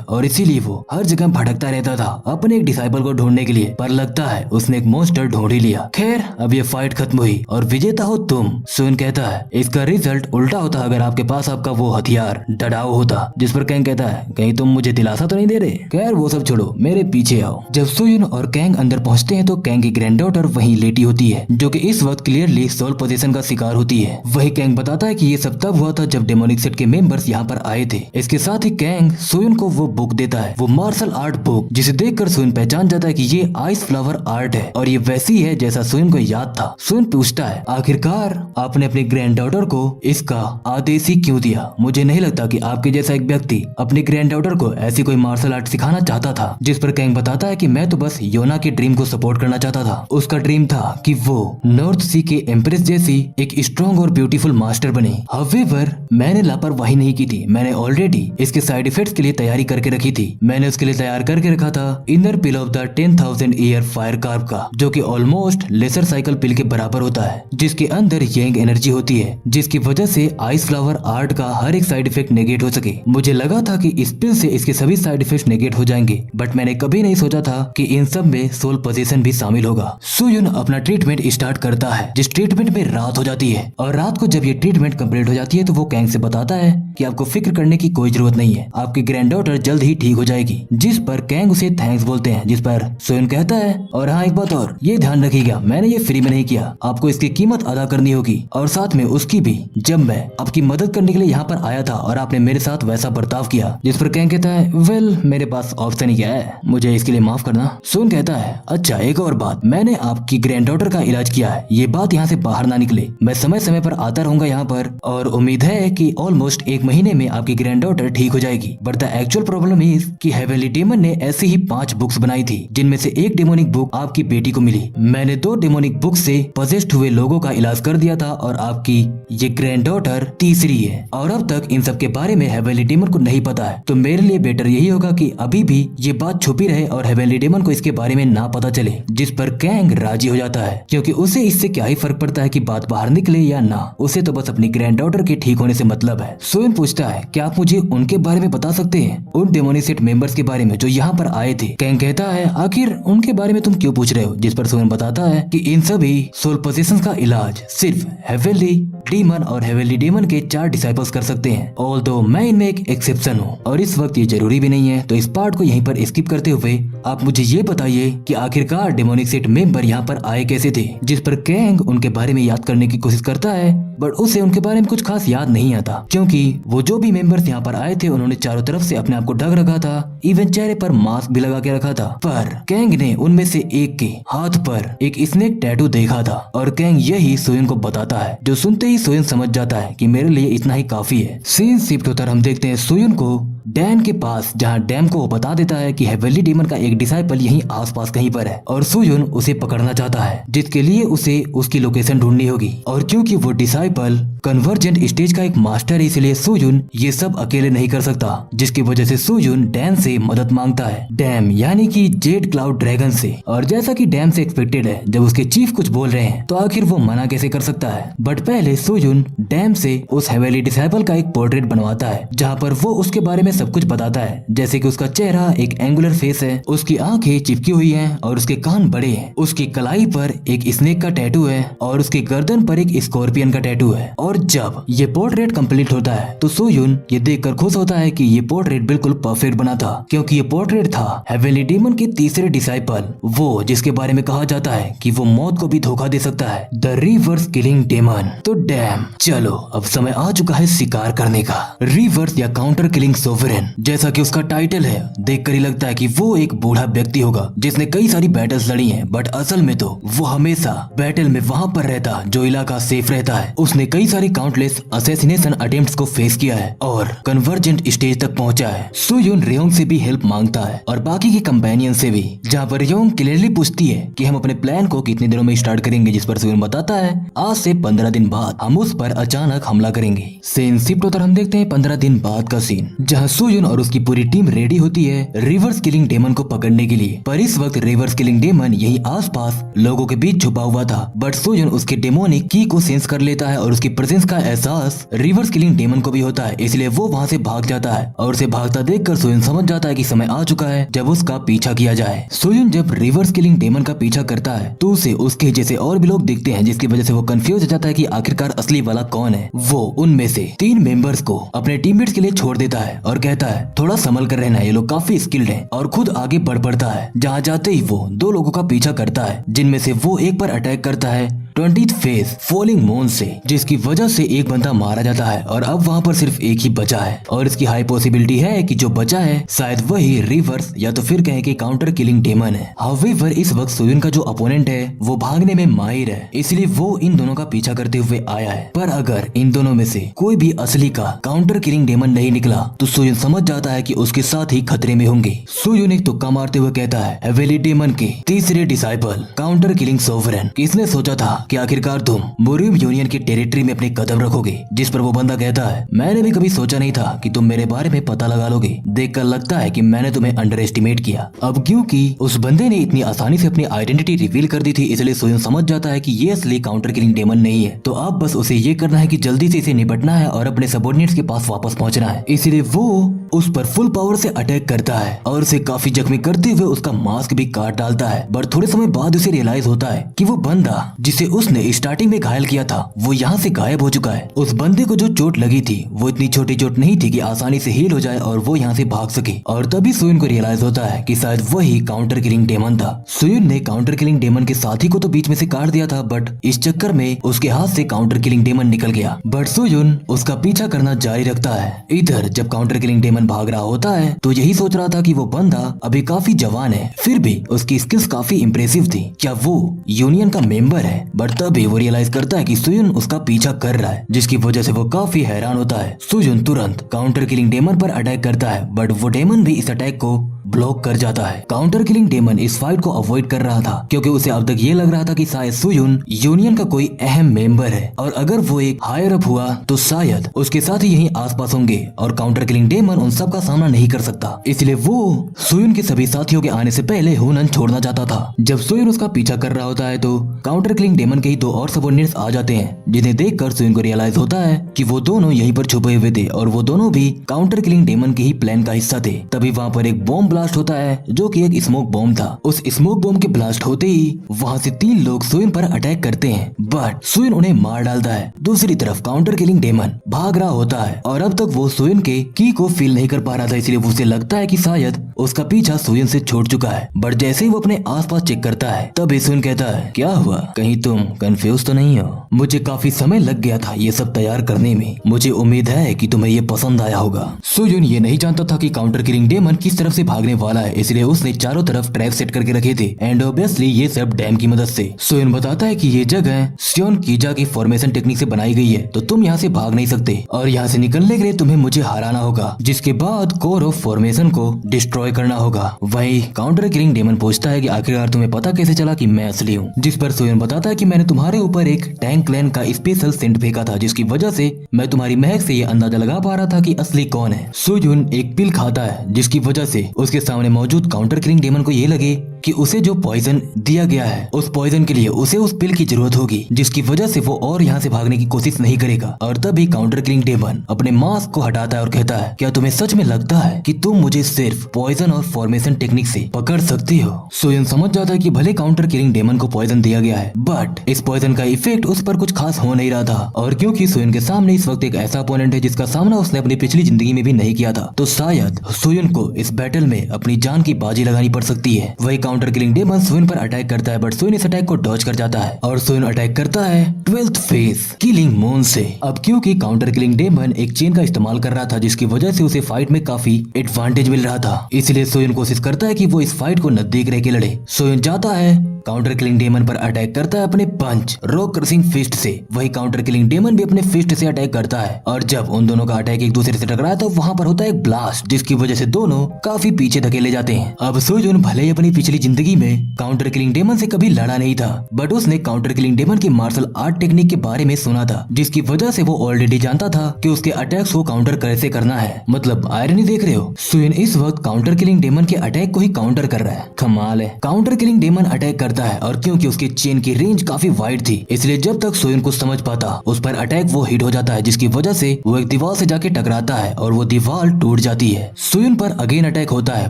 और इसीलिए वो हर जगह भटकता रहता था अपने एक डिसाइपल को ढूंढने के लिए, पर लगता है उसने एक मॉन्स्टर ढूंढ ही लिया। खैर अब ये फाइट खत्म हुई और विजेता हो तुम। सोयन कहता है इसका रिजल्ट उल्टा होता अगर आपके पास आपका वो हथियार डडाओ होता, जिस पर कैंग कहता है कहीं तुम मुझे दिलासा तो नहीं दे रहे। खैर वो सब छोड़ो, मेरे पीछे आओ। जब सोयन और कैंग अंदर पहुंचते हैं तो कैंग की ग्रैंड डॉटर वहीं लेटी होती है जो कि इस वक्त क्लियरली सोल पोजीशन का शिकार होती है। वही कैंग बताता है कि ये सब तब हुआ था जब डेमोनिक सेट के मेंबर्स यहाँ पर आए थे। इसके साथ ही कैंग सोयन को वो बुक देता है, वो मार्शल आर्ट बुक, जिसे देखकर सोयन पहचान जाता है कि ये आइस फ्लावर आर्ट है और ये वैसी है जैसा सोयन को याद था। सोयन पूछता है आखिरकार आपने अपनी ग्रैंड डॉटर को इसका आदेश ही क्यों दिया, मुझे नहीं लगता कि आपके जैसा एक व्यक्ति अपनी ग्रैंड डॉटर को ऐसी कोई मार्शल आर्ट सिखाना चाहता था। जिस पर कैंग बताता है कि मैं तो बस योना के ड्रीम को सपोर्ट करना चाहता था, उसका ड्रीम था कि वो नॉर्थ सी के एम्प्रेस जैसी एक स्ट्रॉन्ग और ब्यूटीफुल मास्टर बने। हाउएवर मैंने लापरवाही नहीं की थी, मैंने ऑलरेडी इसके साइड इफेक्ट्स के लिए तैयारी करके रखी थी। मैंने उसके लिए तैयार करके रखा था inner pill of the 10,000 year fire carb का, जो कि ऑलमोस्ट लेसर साइकिल पिल के बराबर होता है, जिसके अंदर यंग एनर्जी होती है, जिसकी वजह से आइस फ्लावर आर्ट का हर एक साइड इफेक्ट नेगेट हो सके। मुझे लगा था कि इस पिल से इसके सभी साइड इफेक्ट नेगेट हो जाएंगे, बट मैंने कभी नहीं सोचा था कि इन सब में सोल पोजीशन भी शामिल होगा। सोयन अपना ट्रीटमेंट स्टार्ट करता है, जिस ट्रीटमेंट में रात हो जाती है और रात को जब ये ट्रीटमेंट कंप्लीट हो जाती है तो वो कैंग से बताता है कि आपको फिक्र करने की कोई जरूरत नहीं है, आपकी ग्रैंड डॉटर जल्द ही ठीक हो जाएगी। जिस पर कैंग उसे थैंक्स बोलते हैं, जिस पर सोयन कहता है और हाँ एक बात और, ये ध्यान रखिएगा मैंने ये फ्री में नहीं किया, आपको इसकी कीमत अदा करनी होगी और साथ में उसकी भी, जब मैं आपकी मदद करने के लिए यहाँ पर आया था और आपने मेरे साथ वैसा बर्ताव किया। जिस पर कैंग कहता है वेल मेरे पास ऑप्शन ही क्या है, मुझे इसके लिए माफ करना। सोयन कहता है अच्छा एक और बात, मैंने आपकी ग्रैंडडॉटर का इलाज किया है, ये बात यहाँ से बाहर ना निकले। मैं समय समय पर आता रहूंगा यहाँ पर और उम्मीद है कि ऑलमोस्ट 1 महीने में आपकी ग्रैंडडॉटर ठीक हो जाएगी। But the actual problem is कि हेवनली डेमन ने ऐसी ही 5 बुक्स बनाई थी जिनमें से एक डेमोनिक बुक आपकी बेटी को मिली। मैंने 2 डेमोनिक बुक से पजेस्ड हुए लोगों का इलाज कर दिया था और आपकी ये ग्रैंडडॉटर तीसरी है और अब तक इन सब के बारे में हेवनली डेमन को नहीं पता है। तो मेरे लिए बेटर यही होगा कि अभी भी ये बात छुपी रहे और हेवनली डेमन को इसके बारे में ना पता चले, जिस पर कैंग राजी हो जाता है क्योंकि उसे इससे क्या ही फर्क पड़ता है कि बात बाहर निकले या ना, उसे तो बस अपनी ग्रैंडडॉटर के ठीक होने से मतलब है। सोयन पूछता है क्या आप मुझे उनके बारे में बता सकते हैं, उन डेमोनिक सेट मेंबर्स के बारे में जो यहाँ पर आए थे। कैंग कहता है आखिर उनके बारे में तुम क्यों पूछ रहे हो, जिस पर सोयन बताता है कि इन सभी सोल पोजीशंस का इलाज सिर्फ हेवनली डीमन और हेवनली डेमन के 4 डिसाइपल्स कर सकते हैं, ऑल्दो मैं इनमें एक एक्सेप्शन हूँ और इस वक्त ये जरूरी भी नहीं है। तो इस पार्ट को यहीं पर स्किप करते हुए आप मुझे ये बताइए कि आखिरकार डेमोनिक सेट मेंबर यहाँ पर आए कैसे थे, जिस पर कैंग उनके बारे में याद करने की कोशिश करता है बट उसे उनके बारे में कुछ खास याद नहीं आता क्योंकि वो जो भी मेंबर्स यहाँ पर आए थे उन्होंने चारों तरफ से अपने आप को ढक रखा था, इवन चेहरे पर मास्क भी लगा के रखा था। पर कैंग ने उनमें से एक के हाथ पर एक स्नेक टैटू देखा था और कैंग यही सोयन को बताता है, जो सुनते ही सोयन समझ जाता है कि मेरे लिए इतना ही काफी है। सीन शिफ्ट होकर हम देखते हैं सोयन को डैन के पास, जहाँ डैम को वो बता देता है कि हेवनली डेमन का एक डिसाइपल यहीं आसपास कहीं पर है और सोयन उसे पकड़ना चाहता है, जिसके लिए उसे उसकी लोकेशन ढूंढनी होगी। और क्योंकि वो डिसाइपल कन्वर्जेंट स्टेज का एक मास्टर है इसलिए सोयन ये सब अकेले नहीं कर सकता, जिसकी वजह से सोयन डैम से मदद मांगता है, डैम यानी कि जेड क्लाउड ड्रैगन से। और जैसा कि डैम से एक्सपेक्टेड है, जब उसके चीफ कुछ बोल रहे हैं तो आखिर वो मना कैसे कर सकता है। बट पहले सोयन डैम से उस हेवनली डिसाइपल का एक पोर्ट्रेट बनवाता है जहाँ पर वो उसके बारे में सब कुछ बताता है, जैसे कि उसका चेहरा एक एंगुलर फेस है, उसकी आंखें चिपकी हुई हैं और उसके कान बड़े हैं, उसकी कलाई पर एक स्नेक का टैटू है और उसकी गर्दन पर एक स्कॉर्पियन का टैटू है। और जब ये पोर्ट्रेट कंप्लीट होता है तो सोयन ये देखकर खुश होता है कि ये पोर्ट्रेट बिल्कुल परफेक्ट बना था, क्योंकि ये पोर्ट्रेट था हेवनली डेमन के तीसरे डिसाइपल, वो जिसके बारे में कहा जाता है कि वो मौत को भी धोखा दे सकता है, द रिवर्स किलिंग डेमन। तो डैम चलो अब समय आ चुका है शिकार करने का। रिवर्स या काउंटर किलिंग सोवरेन, जैसा कि उसका टाइटल है, देखकर ही लगता है कि वो एक बूढ़ा व्यक्ति होगा जिसने कई सारी बैटल्स लड़ी हैं, बट असल में तो वो हमेशा बैटल में वहां पर रहता जो इलाका सेफ रहता है। उसने कई सारी काउंटलेस असैसिनेशन अटेम्प्ट्स को फेस किया है और कन्वर्जेंट स्टेज तक पहुंचा है। सोयन रेयोंग से भी हेल्प मांगता है और बाकी के कंपेनियन से भी, जहाँ पर रेयोंग क्लियरली पूछती है कि हम अपने प्लान को कितने दिनों में स्टार्ट करेंगे, जिस पर सोयन बताता है आज से 15 दिन बाद हम उस पर अचानक हमला करेंगे। सीन शिफ्ट होकर हम देखते हैं 15 दिन बाद का सीन, जहाँ सोयन और उसकी पूरी टीम रेडी होती है रिवर्स किलिंग डेमन को पकड़ने के लिए। पर इस वक्त रिवर्स किलिंग डेमन यही आसपास लोगों के बीच छुपा हुआ था, बट सोयन उसके डेमोनिक की को सेंस कर लेता है और उसकी प्रेजेंस का एहसास रिवर्स किलिंग डेमन को भी होता है, इसलिए वो वहाँ से भाग जाता है और उसे भागता देखकर सोयन समझ जाता है कि समय आ चुका है जब उसका पीछा किया जाए। सोयन जब रिवर्स किलिंग डेमन का पीछा करता है तो उसे उसके जैसे और भी लोग दिखते हैं, जिसकी वजह से वो कंफ्यूज हो जाता है कि आखिरकार असली वाला कौन है। वो उनमें से 3 मेंबर्स को अपने टीममेट्स के लिए छोड़ देता है और कहता है थोड़ा संभल कर रहना, ये लोग काफी स्किल्ड हैं, और खुद आगे बढ़ पड़ता है। जहाँ जाते ही वो 2 लोगों का पीछा करता है, जिनमें से वो एक पर अटैक करता है 20th फेज फॉलिंग मून से, जिसकी वजह से एक बंदा मारा जाता है और अब वहाँ पर सिर्फ एक ही बचा है और इसकी हाई पॉसिबिलिटी है कि जो बचा है शायद वही रिवर्स या तो फिर कहें कि काउंटर किलिंग डेमन है। हाउएवर इस वक्त सोयन का जो अपोनेंट है वो भागने में माहिर है, इसलिए वो इन दोनों का पीछा करते हुए आया है। पर अगर इन दोनों में से कोई भी असली का काउंटर किलिंग डेमन नहीं निकला तो सोयन समझ जाता है कि उसके साथ ही खतरे में होंगे। सोयन एक तुक्का मारते हुए कहता है हेवनली डेमन के तीसरे डिसाइपल काउंटर किलिंग सोवरेन, किसने सोचा था कि आखिरकार तुम बोरियम यूनियन की टेरिटरी में अपने कदम रखोगे। जिस पर वो बंदा कहता है मैंने भी कभी सोचा नहीं था कि तुम मेरे बारे में पता लगा लोगे, देखकर लगता है कि मैंने तुम्हें अंडर एस्टिमेट किया। अब क्योंकि उस बंदे ने इतनी आसानी से अपनी आइडेंटिटी रिवील कर दी थी, इसलिए सोयन समझ जाता है कि ये असली काउंटर किलिंग डेमन नहीं है। तो अब बस उसे ये करना है कि जल्दी से इसे निपटना है और अपने सबऑर्डिनेट्स के पास वापस पहुंचना है। इसलिए वो उस पर फुल पावर से अटैक करता है और उसे काफी जख्मी करते हुए उसका मास्क भी काट डालता है। पर थोड़े समय बाद उसे रियलाइज होता है कि वो बंदा जिसे उसने स्टार्टिंग में घायल किया था वो यहाँ से गायब हो चुका है। उस बंदे को जो चोट लगी थी वो इतनी छोटी चोट नहीं थी कि आसानी से हील हो जाए और वो यहाँ से भाग सके। और तभी सुयुन को रियलाइज होता है कि शायद वही काउंटर किलिंग डेमन था। सुयुन ने काउंटर किलिंग डेमन के साथी को तो बीच में से काट दिया था, बट इस चक्कर में उसके हाथ से काउंटर किलिंग डेमन निकल गया। बट सुयुन उसका पीछा करना जारी रखता है। इधर जब काउंटर किलिंग डेमन भाग रहा होता है तो यही सोच रहा था कि वो बंदा अभी काफी जवान है, फिर भी उसकी स्किल्स काफी इंप्रेसिव थी, क्या वो यूनियन का मेंबर है। बट तभी वो रियलाइज करता है कि सुयुन उसका पीछा कर रहा है, जिसकी वजह से वो काफी हैरान होता है। सुयुन तुरंत काउंटर किलिंग डेमन पर अटैक करता है, बट वो डेमन भी इस अटैक को ब्लॉक कर जाता है। काउंटर किलिंग डेमन इस फाइट को अवॉइड कर रहा था क्योंकि उसे अब तक ये लग रहा था कि शायद सुयुन यूनियन का कोई अहम मेंबर है और अगर वो एक हायर अप हुआ तो शायद उसके साथ ही यहीं आसपास होंगे और काउंटर किलिंग डेमन उन सब का सामना नहीं कर सकता। इसलिए वो सुयुन के सभी साथियों के आने से पहले हुनन छोड़ना चाहता था। जब सुयुन उसका पीछा कर रहा होता है तो काउंटर किलिंग डेमन के ही दो और सबऑर्डिनेट्स आ जाते हैं, जिन्हें देखकर सुयुन को रियलाइज होता है कि वो दोनों यहीं पर छुपे हुए थे और वो दोनों भी काउंटर किलिंग डेमन के ही प्लान का हिस्सा थे। तभी वहाँ पर एक बॉम्ब ब्लास्ट होता है जो कि एक स्मोक बॉम्ब था। उस स्मोक बॉम्ब के ब्लास्ट होते ही वहाँ से 3 लोग सुयुन पर अटैक करते हैं, बट सुयुन उन्हें मार डालता है। दूसरी तरफ काउंटर किलिंग डेमन भाग रहा होता है और अब तक वो सुयुन के की को फील नहीं कर पा रहा था, इसलिए उसे लगता है कि शायद उसका पीछा सुयुन से छूट चुका है। बट जैसे ही वो अपने आसपास चेक करता है तब सुयुन कहता है, क्या हुआ, कहीं तुम कंफ्यूज तो नहीं हो? मुझे काफी समय लग गया था ये सब तैयार करने में, मुझे उम्मीद है कि तुम्हें ये पसंद आया होगा। सुयुन ये नहीं जानता था कि काउंटर किलिंग डेमन किस तरफ से भागने वाला है, इसलिए उसने चारों तरफ ट्रैप सेट करके रखे थे एंड ऑब्वियसली ये सब डैम की मदद से। सुयुन बताता है कि ये जगह श्योन कीजा की फॉर्मेशन टेक्निक से बनाई गई है, तो तुम यहाँ से भाग नहीं सकते और यहाँ से निकलने के लिए तुम्हें मुझे हराना होगा, जिसके बाद कोर ऑफ फॉर्मेशन को डिस्ट्रॉय करना होगा। वही काउंटर किलिंग डेमन पूछता है कि आखिरकार तुम्हें पता कैसे चला कि मैं असली हूँ, जिस पर सुयुन बताता है कि मैंने तुम्हारे ऊपर एक टैंक क्लैन का स्पेशल सेंट फेंका था, जिसकी वजह से मैं तुम्हारी महक से ये अंदाजा लगा पा रहा था कि असली कौन है। सुयुन एक पिल खाता है जिसकी वजह से उसके सामने मौजूद काउंटर किलिंग डेमन को ये लगे कि उसे जो पॉइजन दिया गया है उस पॉइजन के लिए उसे उस पिल की जरूरत होगी, जिसकी वजह से वो और यहाँ से भागने की कोशिश नहीं करेगा। और तभी काउंटर किलिंग डेमन अपने मास्क को हटाता है और कहता है, क्या तुम्हें सच में लगता है कि तुम मुझे सिर्फ पॉइजन और फॉर्मेशन टेक्निक से पकड़ सकती हो? सुयुन समझ जाता है कि भले काउंटर किलिंग डेमन को पॉइजन दिया गया है, बट इस पॉइजन का इफेक्ट उस पर कुछ खास हो नहीं रहा था। और क्योंकि सुयुन के सामने इस वक्त एक ऐसा अपोनेंट है जिसका सामना उसने अपनी पिछली जिंदगी में भी नहीं किया था, तो शायद सुयुन को इस बैटल में अपनी जान की बाजी लगानी पड़ सकती है। वही काउंटर किलिंग डेमन सुयुन पर अटैक करता है, बट सुयुन इस अटैक को डॉज कर जाता है और सुयुन अटैक करता है 12th फेज किलिंग मून से। अब क्योंकि काउंटर किलिंग डेमन एक चेन का इस्तेमाल कर रहा था, जिसकी वजह से उसे फाइट में काफी एडवांटेज मिल रहा था, इसलिए सुयुन कोशिश करता है कि वो इस फाइट को नजदीक रह के लड़े। सुयुन जाता है काउंटर किलिंग डेमन पर अटैक करता है अपने पंच रॉक क्रशिंग फिस्ट से। वही काउंटर किलिंग डेमन भी अपने फिस्ट से अटैक करता है और जब उन दोनों का अटैक एक दूसरे से टकराया तो वहाँ पर होता है एक ब्लास्ट, जिसकी वजह से दोनों काफी पीछे धकेले जाते हैं। अब सुयुन भले ही अपनी पिछली जिंदगी में काउंटर किलिंग डेमन से कभी लड़ा नहीं था, बट उसने काउंटर किलिंग डेमन की मार्शल आर्ट टेक्निक के बारे में सुना था, जिसकी वजह से वो ऑलरेडी जानता था कि उसके अटैक्स को काउंटर कैसे करना है। मतलब आयरनी देख रहे हो, सुयुन इस वक्त काउंटर किलिंग डेमन के अटैक को ही काउंटर कर रहा है। कमाल है। काउंटर किलिंग डेमन अटैक करता है और क्योंकि उसके चेन की रेंज काफी वाइड थी, इसलिए जब तक सुयुन को समझ पाता उस पर अटैक वो हिट हो जाता है, जिसकी वजह से वो एक दीवार से जाके टकराता है और वो दीवार टूट जाती है। सुयुन पर अगेन अटैक होता है,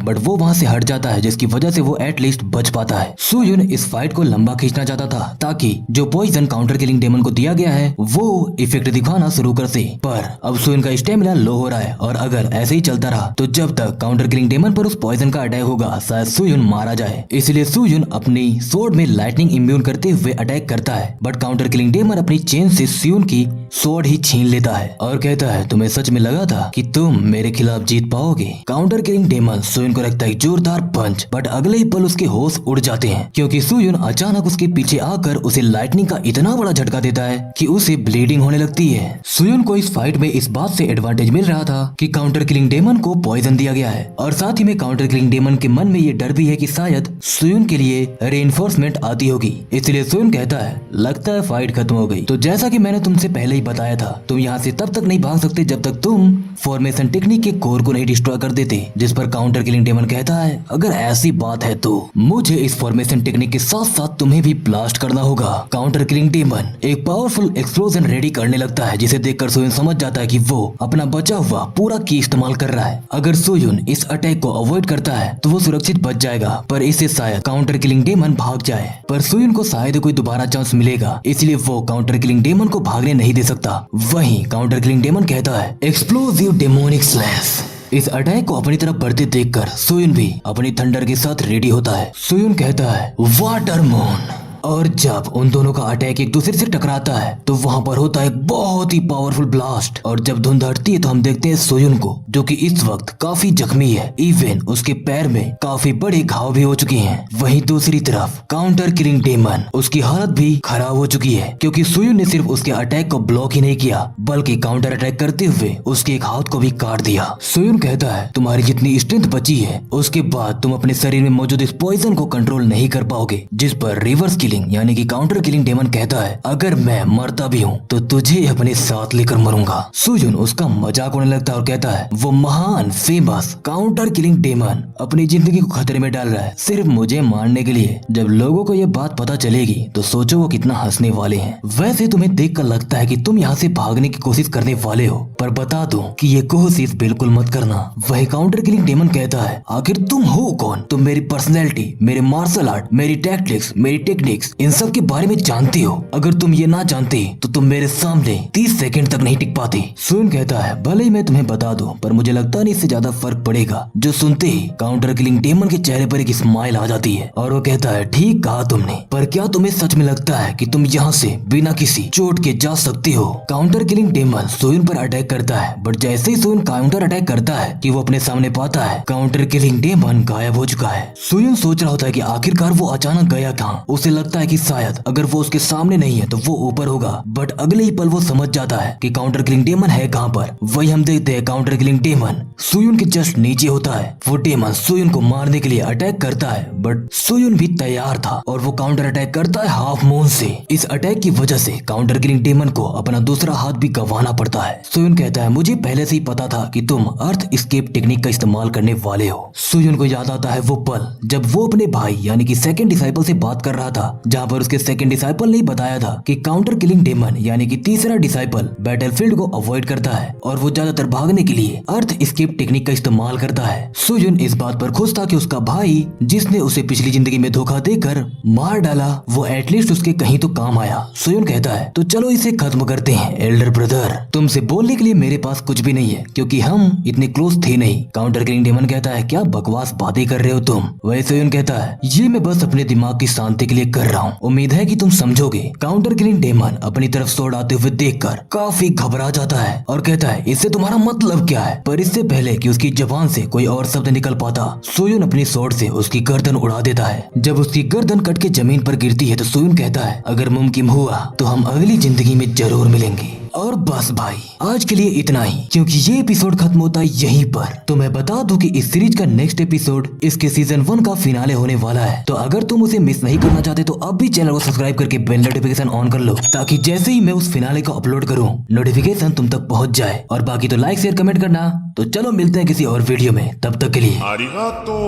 बट वो वहाँ से हट जाता है, जिसकी वजह से वो एटलीस्ट बच पाता है। सुयुन इस फाइट को लंबा खींचना चाहता था ताकि जो पॉइजन काउंटर किलिंग डेमन को दिया गया है वो इफेक्ट दिखाना शुरू कर दे, पर अब सुयुन का स्टेमिना लो हो रहा है और अगर ऐसे ही चलता रहा तो जब तक काउंटर किलिंग डेमन पर उस पॉइजन का अटैक होगा शायद सुयुन मारा जाए। इसलिए सुयुन अपनी स्वॉर्ड में लाइटनिंग इम्यून करते हुए अटैक करता है, बट काउंटर किलिंग डेमन अपनी चेन से सुयुन की स्वॉर्ड ही छीन लेता है और कहता है, तुम्हें सच में लगा था कि तुम मेरे खिलाफ जीत पाओगे? काउंटर किलिंग डेमन सुयुन को रखता है जोरदार पंच, बट अगले ही पल उसके होश उड़ जाते हैं क्योंकि सुयुन अचानक उसके पीछे आकर उसे लाइटनिंग का इतना बड़ा झटका देता है कि उसे ब्लीडिंग होने लगती है। सुयुन को इस फाइट में इस बात से एडवांटेज मिल रहा था कि काउंटर किलिंग डेमन को पॉइजन दिया गया है और साथ ही में काउंटर किलिंग डेमन के मन में ये डर भी है कि शायद सुयुन के लिए रेइंफोर्समेंट आती होगी, इसलिए सुयुन कहता है, लगता है फाइट खत्म हो गई। तो जैसा कि मैंने तुमसे पहले ही बताया था, तुम यहाँ से तब तक नहीं भाग सकते जब तक तुम फॉर्मेशन टेक्निक के कोर को नहीं डिस्ट्रॉय कर देते, जिस पर काउंटर किलिंग डेमन कहता है, अगर ऐसी बात है तो मुझे इस फॉर्मेशन टेक्निक के साथ साथ तुम्हें भी ब्लास्ट करना होगा। काउंटर किलिंग डेमन एक पावरफुल एक्सप्लोजन रेडी करने लगता है, जिसे देखकर सोयुन समझ जाता है कि वो अपना बचा हुआ पूरा की इस्तेमाल कर रहा है। अगर सोयुन इस अटैक को अवॉइड करता है तो वो सुरक्षित बच जाएगा, पर इससे शायद काउंटर किलिंग डेमन भाग जाए। पर सोयुन को शायद कोई दोबारा चांस मिलेगा, इसलिए वो काउंटर किलिंग डेमन को भागने नहीं दे सकता। वहीं काउंटर किलिंग डेमन कहता है एक्सप्लोसिव डेमोनिक स्लैश। इस अटैक को अपनी तरफ बढ़ते देखकर सोयुन भी अपनी थंडर के साथ रेडी होता है। सोयुन कहता है वाटर मून, और जब उन दोनों का अटैक एक दूसरे से टकराता है तो वहां पर होता है एक बहुत ही पावरफुल ब्लास्ट। और जब धुंध हटती है तो हम देखते हैं सोयुन को, जो कि इस वक्त काफी जख्मी है। इवन उसके पैर में काफी बड़े घाव भी हो चुके हैं। वहीं दूसरी तरफ काउंटर किलिंग डेमन, उसकी हालत भी खराब हो चुकी है, क्योंकि सोयुन ने सिर्फ उसके अटैक को ब्लॉक ही नहीं किया बल्कि काउंटर अटैक करते हुए उसके एक हाथ को भी काट दिया। सोयुन कहता है तुम्हारी जितनी स्ट्रेंथ बची है उसके बाद तुम अपने शरीर में मौजूद इस पॉइजन को कंट्रोल नहीं कर पाओगे। जिस पर रिवर्स यानी कि काउंटर किलिंग डेमन कहता है अगर मैं मरता भी हूँ तो तुझे अपने साथ लेकर मरूंगा। सोयुन उसका मजाक उड़ाने लगता है और कहता है वो महान फेमस काउंटर किलिंग डेमन अपनी जिंदगी को खतरे में डाल रहा है सिर्फ मुझे मारने के लिए। जब लोगों को ये बात पता चलेगी तो सोचो वो कितना हंसने वाले हैं। वैसे तुम्हें देखकर लगता है कि तुम यहाँ से भागने की कोशिश करने वाले हो, पर बता दूं कि ये कोशिश बिल्कुल मत करना। वही काउंटर किलिंग डेमन कहता है आखिर तुम हो कौन? तुम मेरी पर्सनैलिटी, मेरे मार्शल आर्ट, मेरी टैक्टिक्स, मेरी टेक्निक्स, इन सब के बारे में जानती हो। अगर तुम ये ना जानती तो तुम मेरे सामने 30 सेकंड तक नहीं टिक पाती। सोयुन कहता है भले ही मैं तुम्हें बता दूं, पर मुझे लगता नहीं इससे ज्यादा फर्क पड़ेगा। जो सुनते ही काउंटर किलिंग डेमन के चेहरे पर एक स्माइल आ जाती है और वो कहता है ठीक कहा तुमने, पर क्या तुम्हें सच में लगता है कि तुम यहाँ से बिना किसी चोट के जा सकती हो? काउंटर किलिंग डेमन सोयुन पर अटैक करता है, बट जैसे ही सोयुन काउंटर अटैक करता है कि वो अपने सामने पाता है काउंटर किलिंग डेमन गायब हो चुका है। सोयुन सोच रहा होता है कि आखिरकार वो अचानक गया कहाँ। उसे लगता है कि शायद अगर वो उसके सामने नहीं है तो वो ऊपर होगा, बट अगले ही पल वो समझ जाता है कि काउंटर किलिंग डेमन है कहाँ पर। वही हम देखते हैं काउंटर किलिंग डेमन सोयुन के जस्ट नीचे होता है। वो डेमन सोयुन को मारने के लिए अटैक करता है, बट सोयुन भी तैयार था और वो काउंटर अटैक करता है हाफ मून से। इस अटैक की वजह से काउंटर किलिंग डेमन को अपना दूसरा हाथ भी गंवाना पड़ता है। सोयुन कहता है मुझे पहले से ही पता था कि तुम अर्थ एस्केप टेक्निक का इस्तेमाल करने वाले हो। सोयुन को याद आता है वो पल जब वो अपने भाई यानी कि सेकंड डिसाइपल से बात कर रहा था, जहाँ पर उसके सेकंड डिसाइपल ने बताया था कि काउंटर किलिंग डेमन यानी कि तीसरा डिसाइपल बैटलफील्ड को अवॉइड करता है और वो ज्यादातर भागने के लिए अर्थ एस्केप टेक्निक का इस्तेमाल करता है। सोयुन इस बात पर खुश था कि उसका भाई जिसने उसे पिछली जिंदगी में धोखा देकर मार डाला वो एटलीस्ट उसके कहीं तो काम आया। सोयुन कहता है तो चलो इसे खत्म करते हैं एल्डर ब्रदर, तुमसे बोलने के लिए मेरे पास कुछ भी नहीं है क्योंकि हम इतने क्लोज थे नहीं। काउंटर किलिंग डेमन कहता है क्या बकवास बातें कर रहे हो तुम? वही सोयुन कहता है ये मैं बस अपने दिमाग की शांति के लिए कर रहा हूँ, उम्मीद है कि तुम समझोगे। काउंटर किलिंग डेमन अपनी तरफ स्वॉर्ड आते हुए देखकर काफी घबरा जाता है और कहता है इससे तुम्हारा मतलब क्या है? पर इससे पहले कि उसकी जबान से कोई और शब्द निकल पाता, सोयुन अपनी स्वॉर्ड से उसकी गर्दन उड़ा देता है। जब उसकी गर्दन कट के जमीन पर गिरती है तो सोयुन कहता है अगर मुमकिन हुआ तो हम अगली जिंदगी में जरूर मिलेंगे। और बस भाई आज के लिए इतना ही, क्योंकि ये एपिसोड खत्म होता है यहीं पर। तो मैं बता दूं कि इस सीरीज का नेक्स्ट एपिसोड इसके सीजन 1 का फिनाले होने वाला है। तो अगर तुम उसे मिस नहीं करना चाहते तो अब भी चैनल को सब्सक्राइब करके बेल नोटिफिकेशन ऑन कर लो, ताकि जैसे ही मैं उस फिनाले को अपलोड करूं नोटिफिकेशन तुम तक पहुंच जाए। और बाकी तो लाइक शेयर कमेंट करना। तो चलो मिलते हैं किसी और वीडियो में, तब तक के लिए आरिगातो।